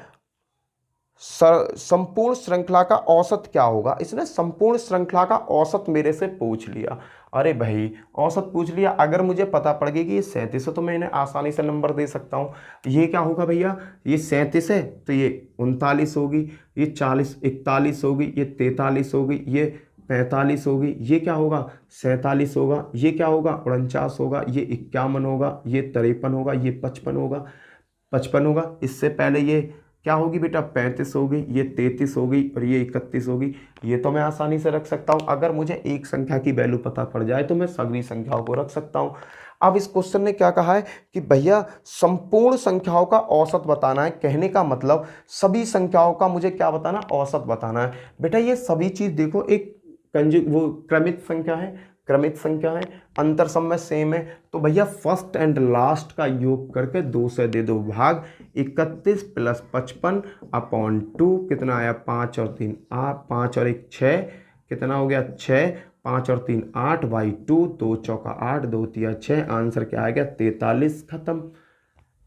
Speaker 1: संपूर्ण श्रृंखला का औसत क्या होगा। इसने संपूर्ण श्रृंखला का औसत मेरे से पूछ लिया। अरे भाई औसत पूछ लिया, अगर मुझे पता पड़ गई कि ये 37 है तो मैं इन्हें आसानी से नंबर दे सकता हूँ। ये क्या होगा भैया, ये 37 है तो ये 39 होगी, ये 40 41 होगी, ये 43 होगी, ये 45 होगी, ये क्या होगा 47 होगा, ये क्या होगा 49 होगा, ये 51 होगा, ये 53 होगा, ये 55 होगा, 55 होगा। इससे पहले ये क्या होगी बेटा 35 होगी, ये 33 होगी और ये 31 होगी। ये तो मैं आसानी से रख सकता हूँ। अगर मुझे एक संख्या की वैल्यू पता पड़ जाए तो मैं सभी संख्याओं को रख सकता हूँ। अब इस क्वेश्चन ने क्या कहा है कि भैया संपूर्ण संख्याओं का औसत बताना है। कहने का मतलब सभी संख्याओं का मुझे क्या बताना, औसत बताना है। बेटा ये सभी चीज देखो, एक वो क्रमित संख्या है, क्रमित संख्या है, अंतर सब में सेम है। तो भैया फर्स्ट एंड लास्ट का योग करके 2 से दे दो भाग, 31 प्लस 55 अपॉन 2, कितना आया 5 और 3 8, 5 और 1 6, कितना हो गया 6, 5 और 3 8 बाई 2, 2 चौका 8, 2 तिया 6, आंसर क्या आ गया 43। खत्म।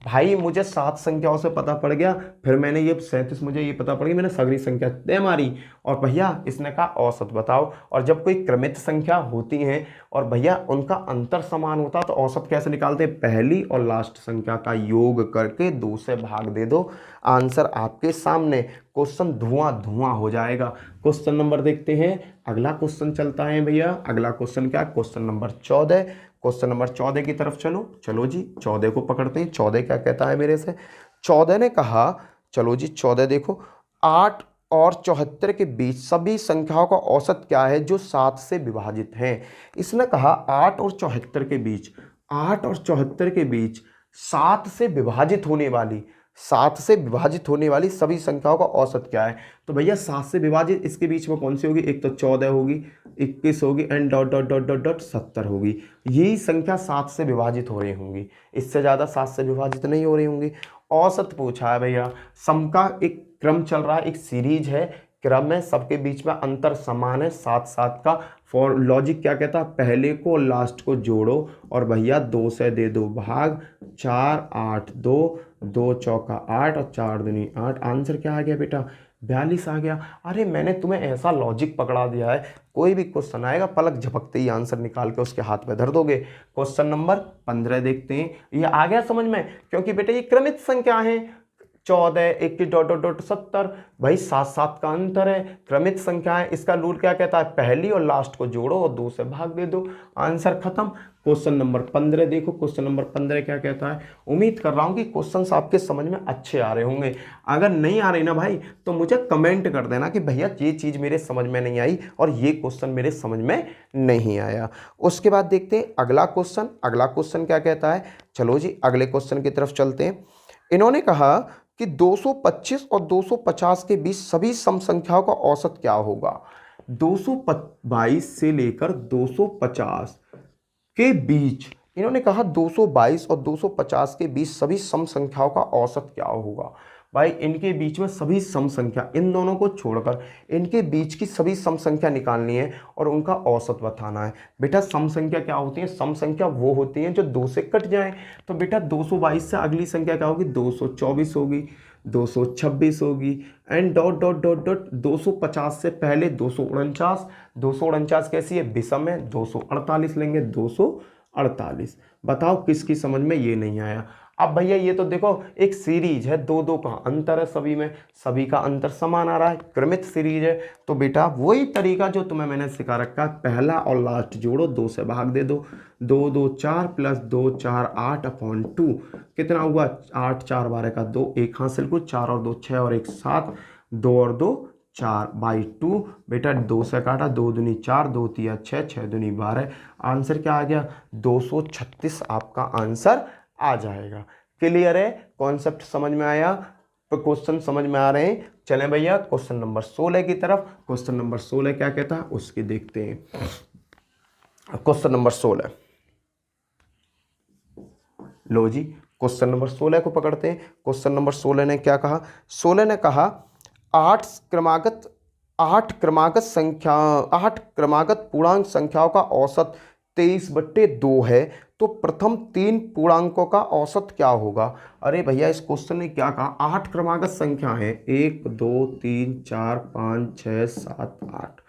Speaker 1: भाई मुझे 7 संख्याओं से पता पड़ गया, फिर मैंने ये 37 मुझे ये पता पड़ गया, मैंने सगरी संख्या तय मारी और भैया इसने कहा औसत बताओ। और जब कोई क्रमित संख्या होती है और भैया उनका अंतर समान होता तो औसत कैसे निकालते, पहली और लास्ट संख्या का योग करके 2 से भाग दे दो, आंसर आपके सामने। क्वेश्चन धुआं धुआं हो जाएगा। क्वेश्चन नंबर देखते हैं, अगला क्वेश्चन चलता है भैया। अगला क्वेश्चन क्या, क्वेश्चन नंबर 14। क्वेश्चन नंबर 14 की तरफ चलो। चलो जी 14 को पकड़ते हैं। 14 क्या कहता है मेरे से, 14 ने कहा, चलो जी 14 देखो, 8 और 74 के बीच सभी संख्याओं का औसत क्या है जो 7 से विभाजित हैं। इसने कहा 8 और 74 के बीच, 8 और 74 के बीच 7 से विभाजित होने वाली, 7 से विभाजित होने वाली सभी संख्याओं का औसत क्या है। तो भैया 7 से विभाजित इसके बीच में कौन सी होगी, एक तो 14 होगी, 21 होगी and dot dot dot dot dot 70 होगी। यही संख्या 7 से विभाजित हो रही होंगी, इससे ज़्यादा 7 से विभाजित नहीं हो रही होंगी। औसत पूछा है भैया, सम का एक क्रम चल रहा है, एक सीरीज है, क्रम में सबके बीच में अंतर समान है 7 7 का। फॉर लॉजिक क्या कहता है, पहले को लास्ट को जोड़ो और भैया 2 से दे दो भाग, 4 8 2, 2 चौका 8 और 4 दूनी 8, आंसर क्या आ गया बेटा 42 आ गया। अरे मैंने तुम्हें ऐसा लॉजिक पकड़ा दिया है, कोई भी क्वेश्चन आएगा पलक झपकते ही आंसर निकाल के उसके हाथ पे धर दोगे। क्वेश्चन नंबर 15 देखते हैं, ये आ गया समझ में, क्योंकि बेटा ये क्रमित संख्या है, 14 21 डॉट डॉट डॉट 70, भाई 7 7 का अंतर है, क्रमित संख्या है। इसका रूल क्या कहता है, पहली और लास्ट को जोड़ो और 2 से भाग दे दो, आंसर खत्म। क्वेश्चन नंबर 15 देखो, क्वेश्चन नंबर 15 क्या कहता है। उम्मीद कर रहा हूं कि क्वेश्चंस आपके समझ में अच्छे आ रहे होंगे। अगर नहीं आ रही ना भाई तो मुझे कमेंट कर देना कि भैया ये चीज मेरे समझ में नहीं आई और ये क्वेश्चन मेरे समझ में नहीं आया। उसके बाद देखते हैं अगला क्वेश्चन। अगला क्वेश्चन क्या कहता है, चलो जी अगले क्वेश्चन की तरफ चलते हैं। इन्होंने कहा कि 225 और 250 के बीच सभी सम संख्याओं का औसत क्या होगा। 222 से लेकर 250 के बीच, इन्होंने कहा 222 और 250 के बीच सभी सम संख्याओं का औसत क्या होगा। भाई इनके बीच में सभी सम संख्या, इन दोनों को छोड़कर इनके बीच की सभी सम संख्या निकालनी है और उनका औसत बताना है। बेटा सम संख्या क्या होती है, सम संख्या वो होती हैं जो 2 से कट जाएं। तो बेटा 222 से अगली संख्या क्या होगी, 224 होगी, 226 होगी, and dot dot dot dot 250 से पहले 249, 249 कैसी है, विषम है, 248 लेंगे, 248। बताओ किसकी समझ में ये नहीं आया। अब भैया ये तो देखो एक सीरीज है, दो दो का अंतर है सभी में, सभी का अंतर समान आ रहा है, क्रमित सीरीज है। तो बेटा वही तरीका जो तुम्हें मैंने सिखा रखा, पहला और लास्ट जोड़ो, 2 से भाग दे दो, 2 2 4 प्लस 2 4 8 अपॉन 2 कितना हुआ, 8 4 12 का 2, 1 हासिल को, 4 और 2 6 और 1 7, 2 और 2 4 बाई 2। बेटा 2 से काटा, 2 दूनी 4, 2 तिया 6, 6 दूनी 12। आंसर क्या आ गया, 236 आपका आंसर आ जाएगा। क्लियर है, कॉन्सेप्ट समझ में आया, तो क्वेश्चन समझ में आ रहे हैं। चलें भैया क्वेश्चन नंबर 16 की तरफ। क्वेश्चन नंबर 16 क्या कहता है उसकी देखते हैं। क्वेश्चन नंबर 16, लो जी क्वेश्चन नंबर 16 को पकड़ते हैं। क्वेश्चन नंबर 16 ने क्या कहा, 16 ने कहा 8 क्रमागत पूर्णांक संख्याओं का औसत 23/2 है, तो प्रथम 3 पूर्णांकों का औसत क्या होगा। अरे भैया इस क्वेश्चन ने क्या कहा, 8 क्रमागत संख्या है, 1 2 3 4 5 6 7 8।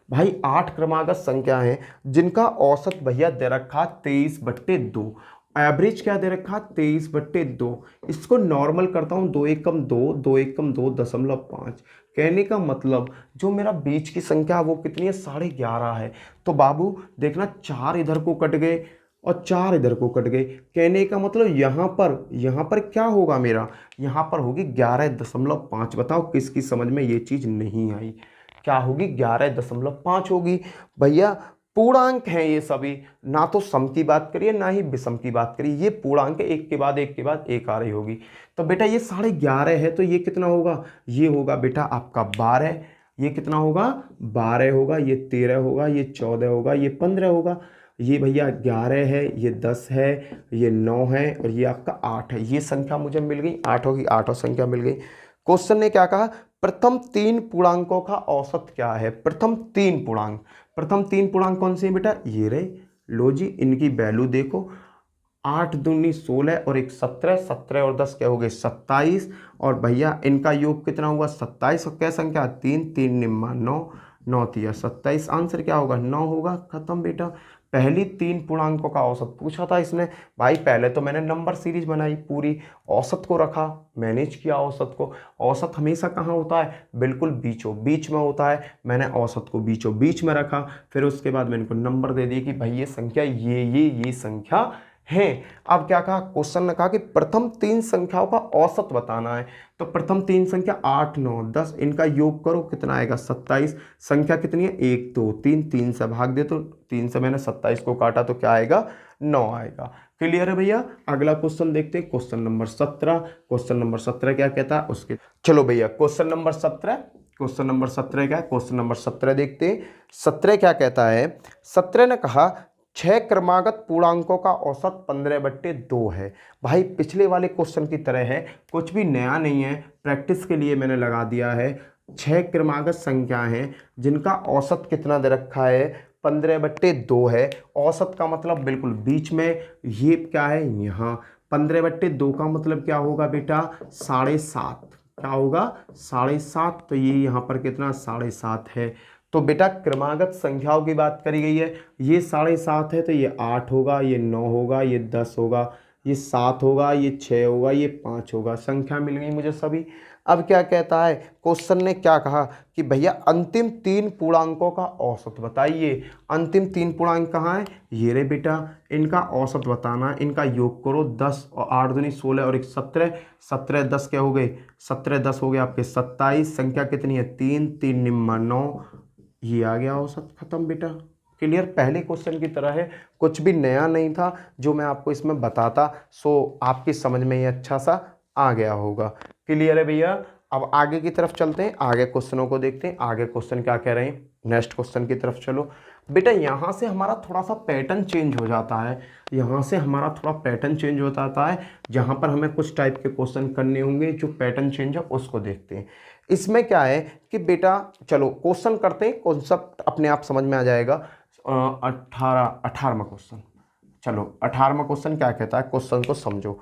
Speaker 1: भाई 8 क्रमागत संख्या है जिनका औसत भैया दे रखा 23/2, एवरेज क्या दे रखा 23/2। इसको नॉर्मल करता हूँ, 2 एकम 2, 2 एकम 2.5। कहने का मतलब जो मेरा बीच की संख्या है वो कितनी है, 11.5 है। तो बाबू देखना 4 इधर को कट गए और 4 इधर को कट गए। कहने का मतलब यहाँ पर क्या होगा मेरा, यहाँ पर होगी 11.5। बताओ किसकी समझ में ये चीज़ नहीं आई, क्या होगी 11.5 होगी। भैया पूर्णांक हैं ये सभी, ना तो सम की बात करिए ना ही विषम की बात करिए, ये पूर्णांक एक के बाद एक के बाद एक आ रही होगी। तो बेटा ये 11.5 है, तो ये कितना होगा, ये होगा बेटा आपका 12। ये कितना होगा, 12 होगा, ये 13 होगा, ये 14 होगा, ये 15 होगा, ये भैया 11 है, ये 10 है, ये 9 है और ये आपका 8 है। ये संख्या मुझे मिल गई, 8 होगी, 8 संख्या मिल गई। क्वेश्चन ने क्या कहा, प्रथम 3 पूर्णांकों का औसत क्या है। प्रथम 3 पूर्णांक कौन से हैं बेटा, ये रहे। लो जी इनकी वैल्यू देखो, 8 दूनी 16 और 1 17, 17 और 10 क्या हो गए 27। और भैया इनका योग कितना हुआ 27, और क्या संख्या 3 3 निम्मा 9, 9 तिया 27। आंसर क्या होगा 9 होगा। खत्म बेटा, पहली 3 पूर्णांकों का औसत पूछा था इसने। भाई पहले तो मैंने नंबर सीरीज बनाई पूरी, औसत को रखा, मैनेज किया औसत को। औसत हमेशा कहाँ होता है, बिल्कुल बीचों बीच में होता है। मैंने औसत को बीचों बीच में रखा, फिर उसके बाद मैंने इनको नंबर दे दिए कि भाई ये संख्या ये संख्या है। अब क्या कहा, क्वेश्चन ने कहा कि प्रथम 3 संख्याओं का औसत बताना है। तो प्रथम 3 संख्या 8 9 10, इनका योग करो कितना आएगा 27। संख्या कितनी है 1 2 3, 3 से भाग दे, तो 3 से मैंने 27 को काटा तो क्या आएगा 9 आएगा। क्लियर है भैया। अगला क्वेश्चन देखते हैं, क्वेश्चन नंबर 17। क्वेश्चन नंबर 17 क्या कहता है उसके, चलो भैया क्वेश्चन नंबर 17 क्या है, क्वेश्चन नंबर 17 देखते हैं। 17 क्या कहता है, 17 ने कहा 6 क्रमागत पूर्णांकों का औसत 15/2 है। भाई पिछले वाले क्वेश्चन की तरह है, कुछ भी नया नहीं है, प्रैक्टिस के लिए मैंने लगा दिया है। 6 क्रमागत संख्या हैं जिनका औसत कितना दे रखा है 15/2 है। औसत का मतलब बिल्कुल बीच में, ये क्या है यहाँ 15/2 का मतलब क्या होगा बेटा 7.5। क्या होगा 7.5, तो ये यहाँ पर कितना 7.5 है। तो बेटा क्रमागत संख्याओं की बात करी गई है, ये 7.5 है, तो ये 8 होगा, ये 9 होगा, ये 10 होगा, ये 7 होगा, ये 6 होगा, ये 5 होगा। संख्या मिल गई मुझे सभी। अब क्या कहता है, क्वेश्चन ने क्या कहा कि भैया अंतिम 3 पूर्णांकों का औसत बताइए। अंतिम 3 पूर्णांक कहाँ है, ये रे बेटा, इनका औसत बताना, इनका योग करो 10 और 8 दूनी 16 और 1 17, 17 10 क्या हो गए 17 10 हो गए आपके 27। संख्या कितनी है 3 3 निम्मा 9, ये आ गया औसत। खत्म बेटा। क्लियर, पहले क्वेश्चन की तरह है, कुछ भी नया नहीं था जो मैं आपको इसमें बताता, सो आपकी समझ में ये अच्छा सा आ गया होगा। क्लियर है भैया। अब आगे की तरफ चलते हैं, आगे क्वेश्चनों को देखते हैं। आगे क्वेश्चन क्या कह रहे हैं, नेक्स्ट क्वेश्चन की तरफ चलो बेटा यहाँ से हमारा थोड़ा सा पैटर्न चेंज हो जाता है, यहाँ से हमारा थोड़ा पैटर्न चेंज हो जाता है, जहाँ पर हमें कुछ टाइप के क्वेश्चन करने होंगे। जो पैटर्न चेंज है उसको देखते हैं। इसमें क्या है कि बेटा चलो क्वेश्चन करते हैं, कॉन्सेप्ट अपने आप समझ में आ जाएगा। 18वां क्वेश्चन, चलो 18वां क्वेश्चन क्या कहता है, क्वेश्चन को समझो।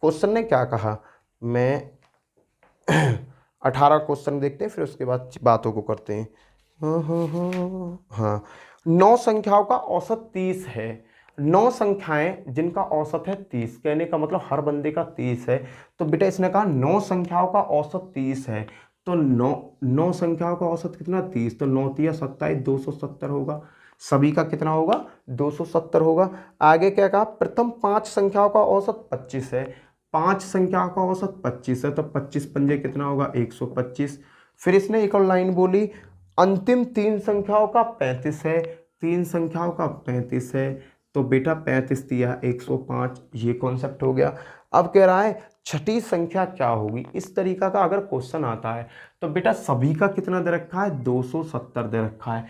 Speaker 1: क्वेश्चन ने क्या कहा, मैं 18 क्वेश्चन देखते हैं, फिर उसके बाद बातों को करते हैं। हाँ, 9 संख्याओं का औसत 30 है। 9 संख्याएं जिनका औसत है 30, कहने का मतलब हर बंदे का 30 है। तो बेटा इसने कहा 9 संख्याओं का औसत 30 है, तो 9 संख्याओं का औसत कितना 30, तो 9 तिया 27, 270 होगा। सभी का कितना होगा 270 होगा। आगे क्या कहा, प्रथम 5 संख्याओं का औसत 25 है। 5 संख्याओं का औसत 25 है, तो 25 पंजे कितना होगा 125। फिर इसने एक और लाइन बोली, अंतिम 3 संख्याओं का 35 है। 3 संख्याओं का 35 है, तो बेटा 35 दिया 105। ये कॉन्सेप्ट हो गया। अब कह रहा है छठी संख्या क्या होगी। इस तरीका का अगर क्वेश्चन आता है तो बेटा सभी का कितना दे रखा है 270 दे रखा है।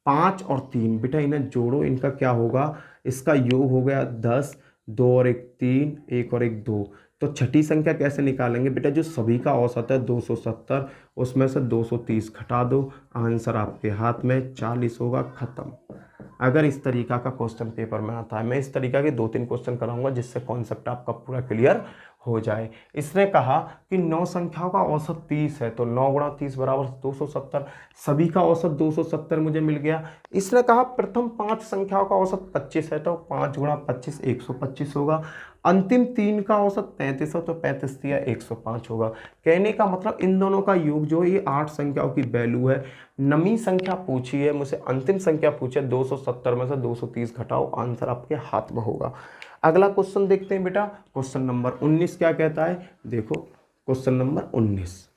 Speaker 1: 5 और 3 बेटा इन्हें जोड़ो, इनका क्या होगा, इसका योग हो गया 10, 2 और 1 3, 1 और 1 2। तो छठी संख्या कैसे निकालेंगे बेटा, जो सभी का औसत है 270, उसमें से 230 घटा दो, आंसर आपके हाथ में 40 होगा, खत्म। अगर इस तरीका का क्वेश्चन पेपर में आता है, मैं इस तरीका के 2-3 क्वेश्चन कराऊंगा जिससे कॉन्सेप्ट आपका पूरा क्लियर हो जाए। इसने कहा कि 9 संख्याओं का औसत 30 है, तो 9 गुणा 30 बराबर 270। सभी का औसत 270 मुझे मिल गया। इसने कहा प्रथम 5 संख्याओं का औसत 25 है, तो 5 गुणा 25 125 होगा। अंतिम 3 का औसत 35 है, तो 35 दिया 105 होगा। कहने का मतलब इन दोनों का योग जो है ये 8 संख्याओं की वैल्यू है। नवी संख्या पूछी है मुझसे, अंतिम संख्या पूछे 270 में से 230 घटाओ, आंसर आपके हाथ में होगा। अगला क्वेश्चन देखते हैं बेटा, क्वेश्चन नंबर 19 क्या कहता है, देखो क्वेश्चन नंबर 19।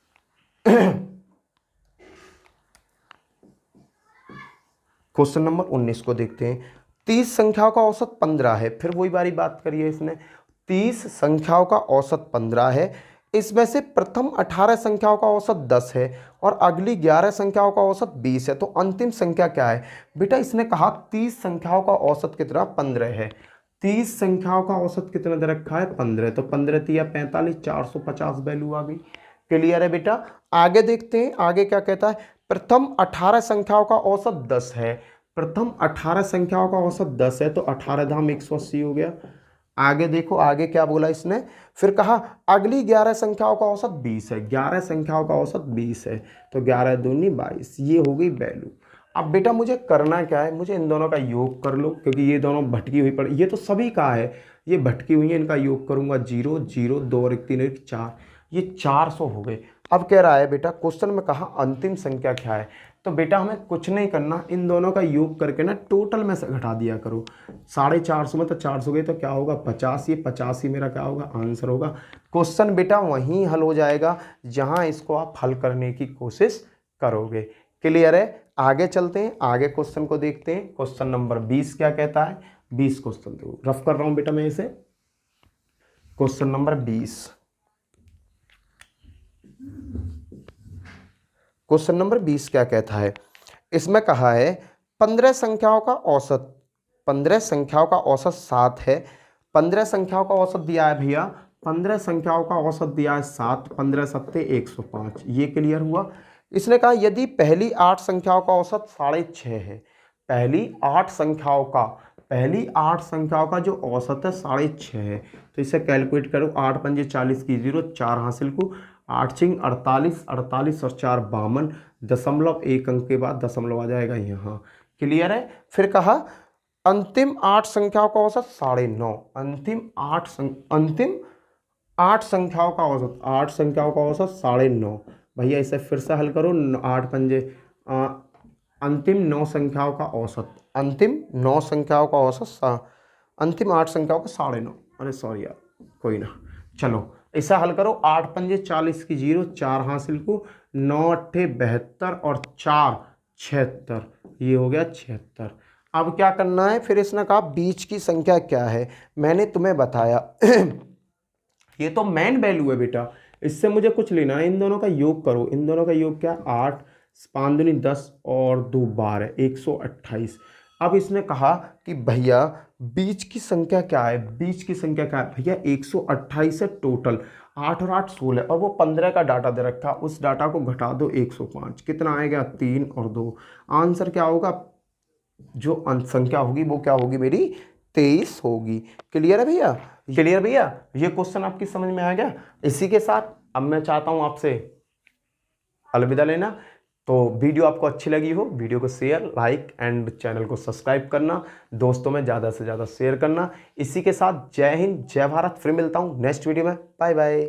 Speaker 1: क्वेश्चन नंबर 19 को देखते हैं। 30 संख्याओं का औसत 15 है। फिर वही बारी बात करिए, इसने 30 संख्याओं का औसत 15 है, इसमें से प्रथम 18 संख्याओं का औसत 10 है और अगली 11 संख्याओं का औसत 20 है, तो अंतिम संख्या क्या है बेटा। इसने कहा 30 संख्याओं का औसत कितना 15 है। 30 संख्याओं का औसत कितना दे रखा है 15, तो 15 तिया 45, 450 वैल्यू आ गई। क्लियर है बेटा। आगे देखते हैं, आगे क्या कहता है, प्रथम 18 संख्याओं का औसत 10 है। प्रथम 18 संख्याओं का औसत 10 है, तो 18 धाम 180 हो गया। आगे देखो, आगे क्या बोला इसने, फिर कहा अगली 11 संख्याओं का औसत 20 है। 11 संख्याओं का औसत 20 है, तो 11 दूनी 22, ये हो गई वैल्यू। अब बेटा मुझे करना क्या है, मुझे इन दोनों का योग कर लो, क्योंकि ये दोनों भटकी हुई पड़ी, ये तो सभी का है, ये भटकी हुई है, इनका योग करूंगा 0 0 2 और 1 3 1 4, ये 400 हो गए। अब कह रहा है बेटा क्वेश्चन में कहा अंतिम संख्या क्या है, तो बेटा हमें कुछ नहीं करना, इन दोनों का योग करके ना टोटल में से घटा दिया करो। 450 में तो 400 गए, तो क्या होगा 50, ये 50 ही मेरा क्या होगा आंसर होगा। क्वेश्चन बेटा वहीं हल हो जाएगा जहां इसको आप हल करने की कोशिश करोगे। क्लियर है। आगे चलते हैं, आगे क्वेश्चन को देखते हैं। क्वेश्चन नंबर 20 क्या कहता है, 20 क्वेश्चन देखो, रफ कर रहा हूं बेटा मैं इसे। क्वेश्चन नंबर 20, क्वेश्चन नंबर 20 क्या कहता है, इसमें कहा है 15 संख्याओं का औसत, 15 संख्याओं का औसत 7 है। 15 संख्याओं का औसत दिया है भैया, 15 संख्याओं का औसत दिया है 7, 15 सत्ते 105, ये क्लियर हुआ। इसने कहा यदि पहली 8 संख्याओं का औसत 6.5 है, पहली 8 संख्याओं का, पहली 8 संख्याओं का जो औसत है 6.5 है, तो इसे कैलकुलेट करो। 8 पंजे 40 की 0, 4 हासिल को, 8 छिंग 48, 48 और 4 52, दशमलव एक अंक के बाद दशमलव आ जाएगा यहाँ। क्लियर है। फिर कहा अंतिम 8 संख्याओं का औसत 9.5, अंतिम 8 संख्याओं का औसत, 8 संख्याओं का औसत 9.5। भैया इसे फिर से हल करो, 8 पंजे अंतिम 9 संख्याओं का औसत, अंतिम 9 संख्याओं का औसत, अंतिम 8 संख्याओं का 9.5, अरे सॉरी यार, कोई ना, चलो ऐसा हल करो। 8 पंजे 40 की 0, 4 हासिल को, 9 अट्ठे 72 और 4 76, ये हो गया 76। अब क्या करना है, फिर इसने कहा बीच की संख्या क्या है, मैंने तुम्हें बताया ये तो मेन वैल्यू है बेटा, इससे मुझे कुछ लेना है। इन दोनों का योग करो, इन दोनों का योग क्या, 8 5 दूनी 10 और 2 12, 128। अब इसने कहा कि भैया बीच की संख्या क्या है, बीच की संख्या क्या है भैया 128 है टोटल, 8 और 8 16 और वो 15 का डाटा दे रखा, उस डाटा को घटा दो 105, कितना आएगा 3 और 2। आंसर क्या होगा, जो अंश संख्या होगी वो क्या होगी मेरी 23 होगी। क्लियर है भैया, क्लियर भैया, ये क्वेश्चन आपकी समझ में आ गया। इसी के साथ अब मैं चाहता हूं आपसे अलविदा लेना। तो वीडियो आपको अच्छी लगी हो, वीडियो को शेयर लाइक एंड चैनल को सब्सक्राइब करना, दोस्तों में ज़्यादा से ज़्यादा शेयर करना। इसी के साथ जय हिंद जय भारत, फिर मिलता हूँ नेक्स्ट वीडियो में, बाय बाय।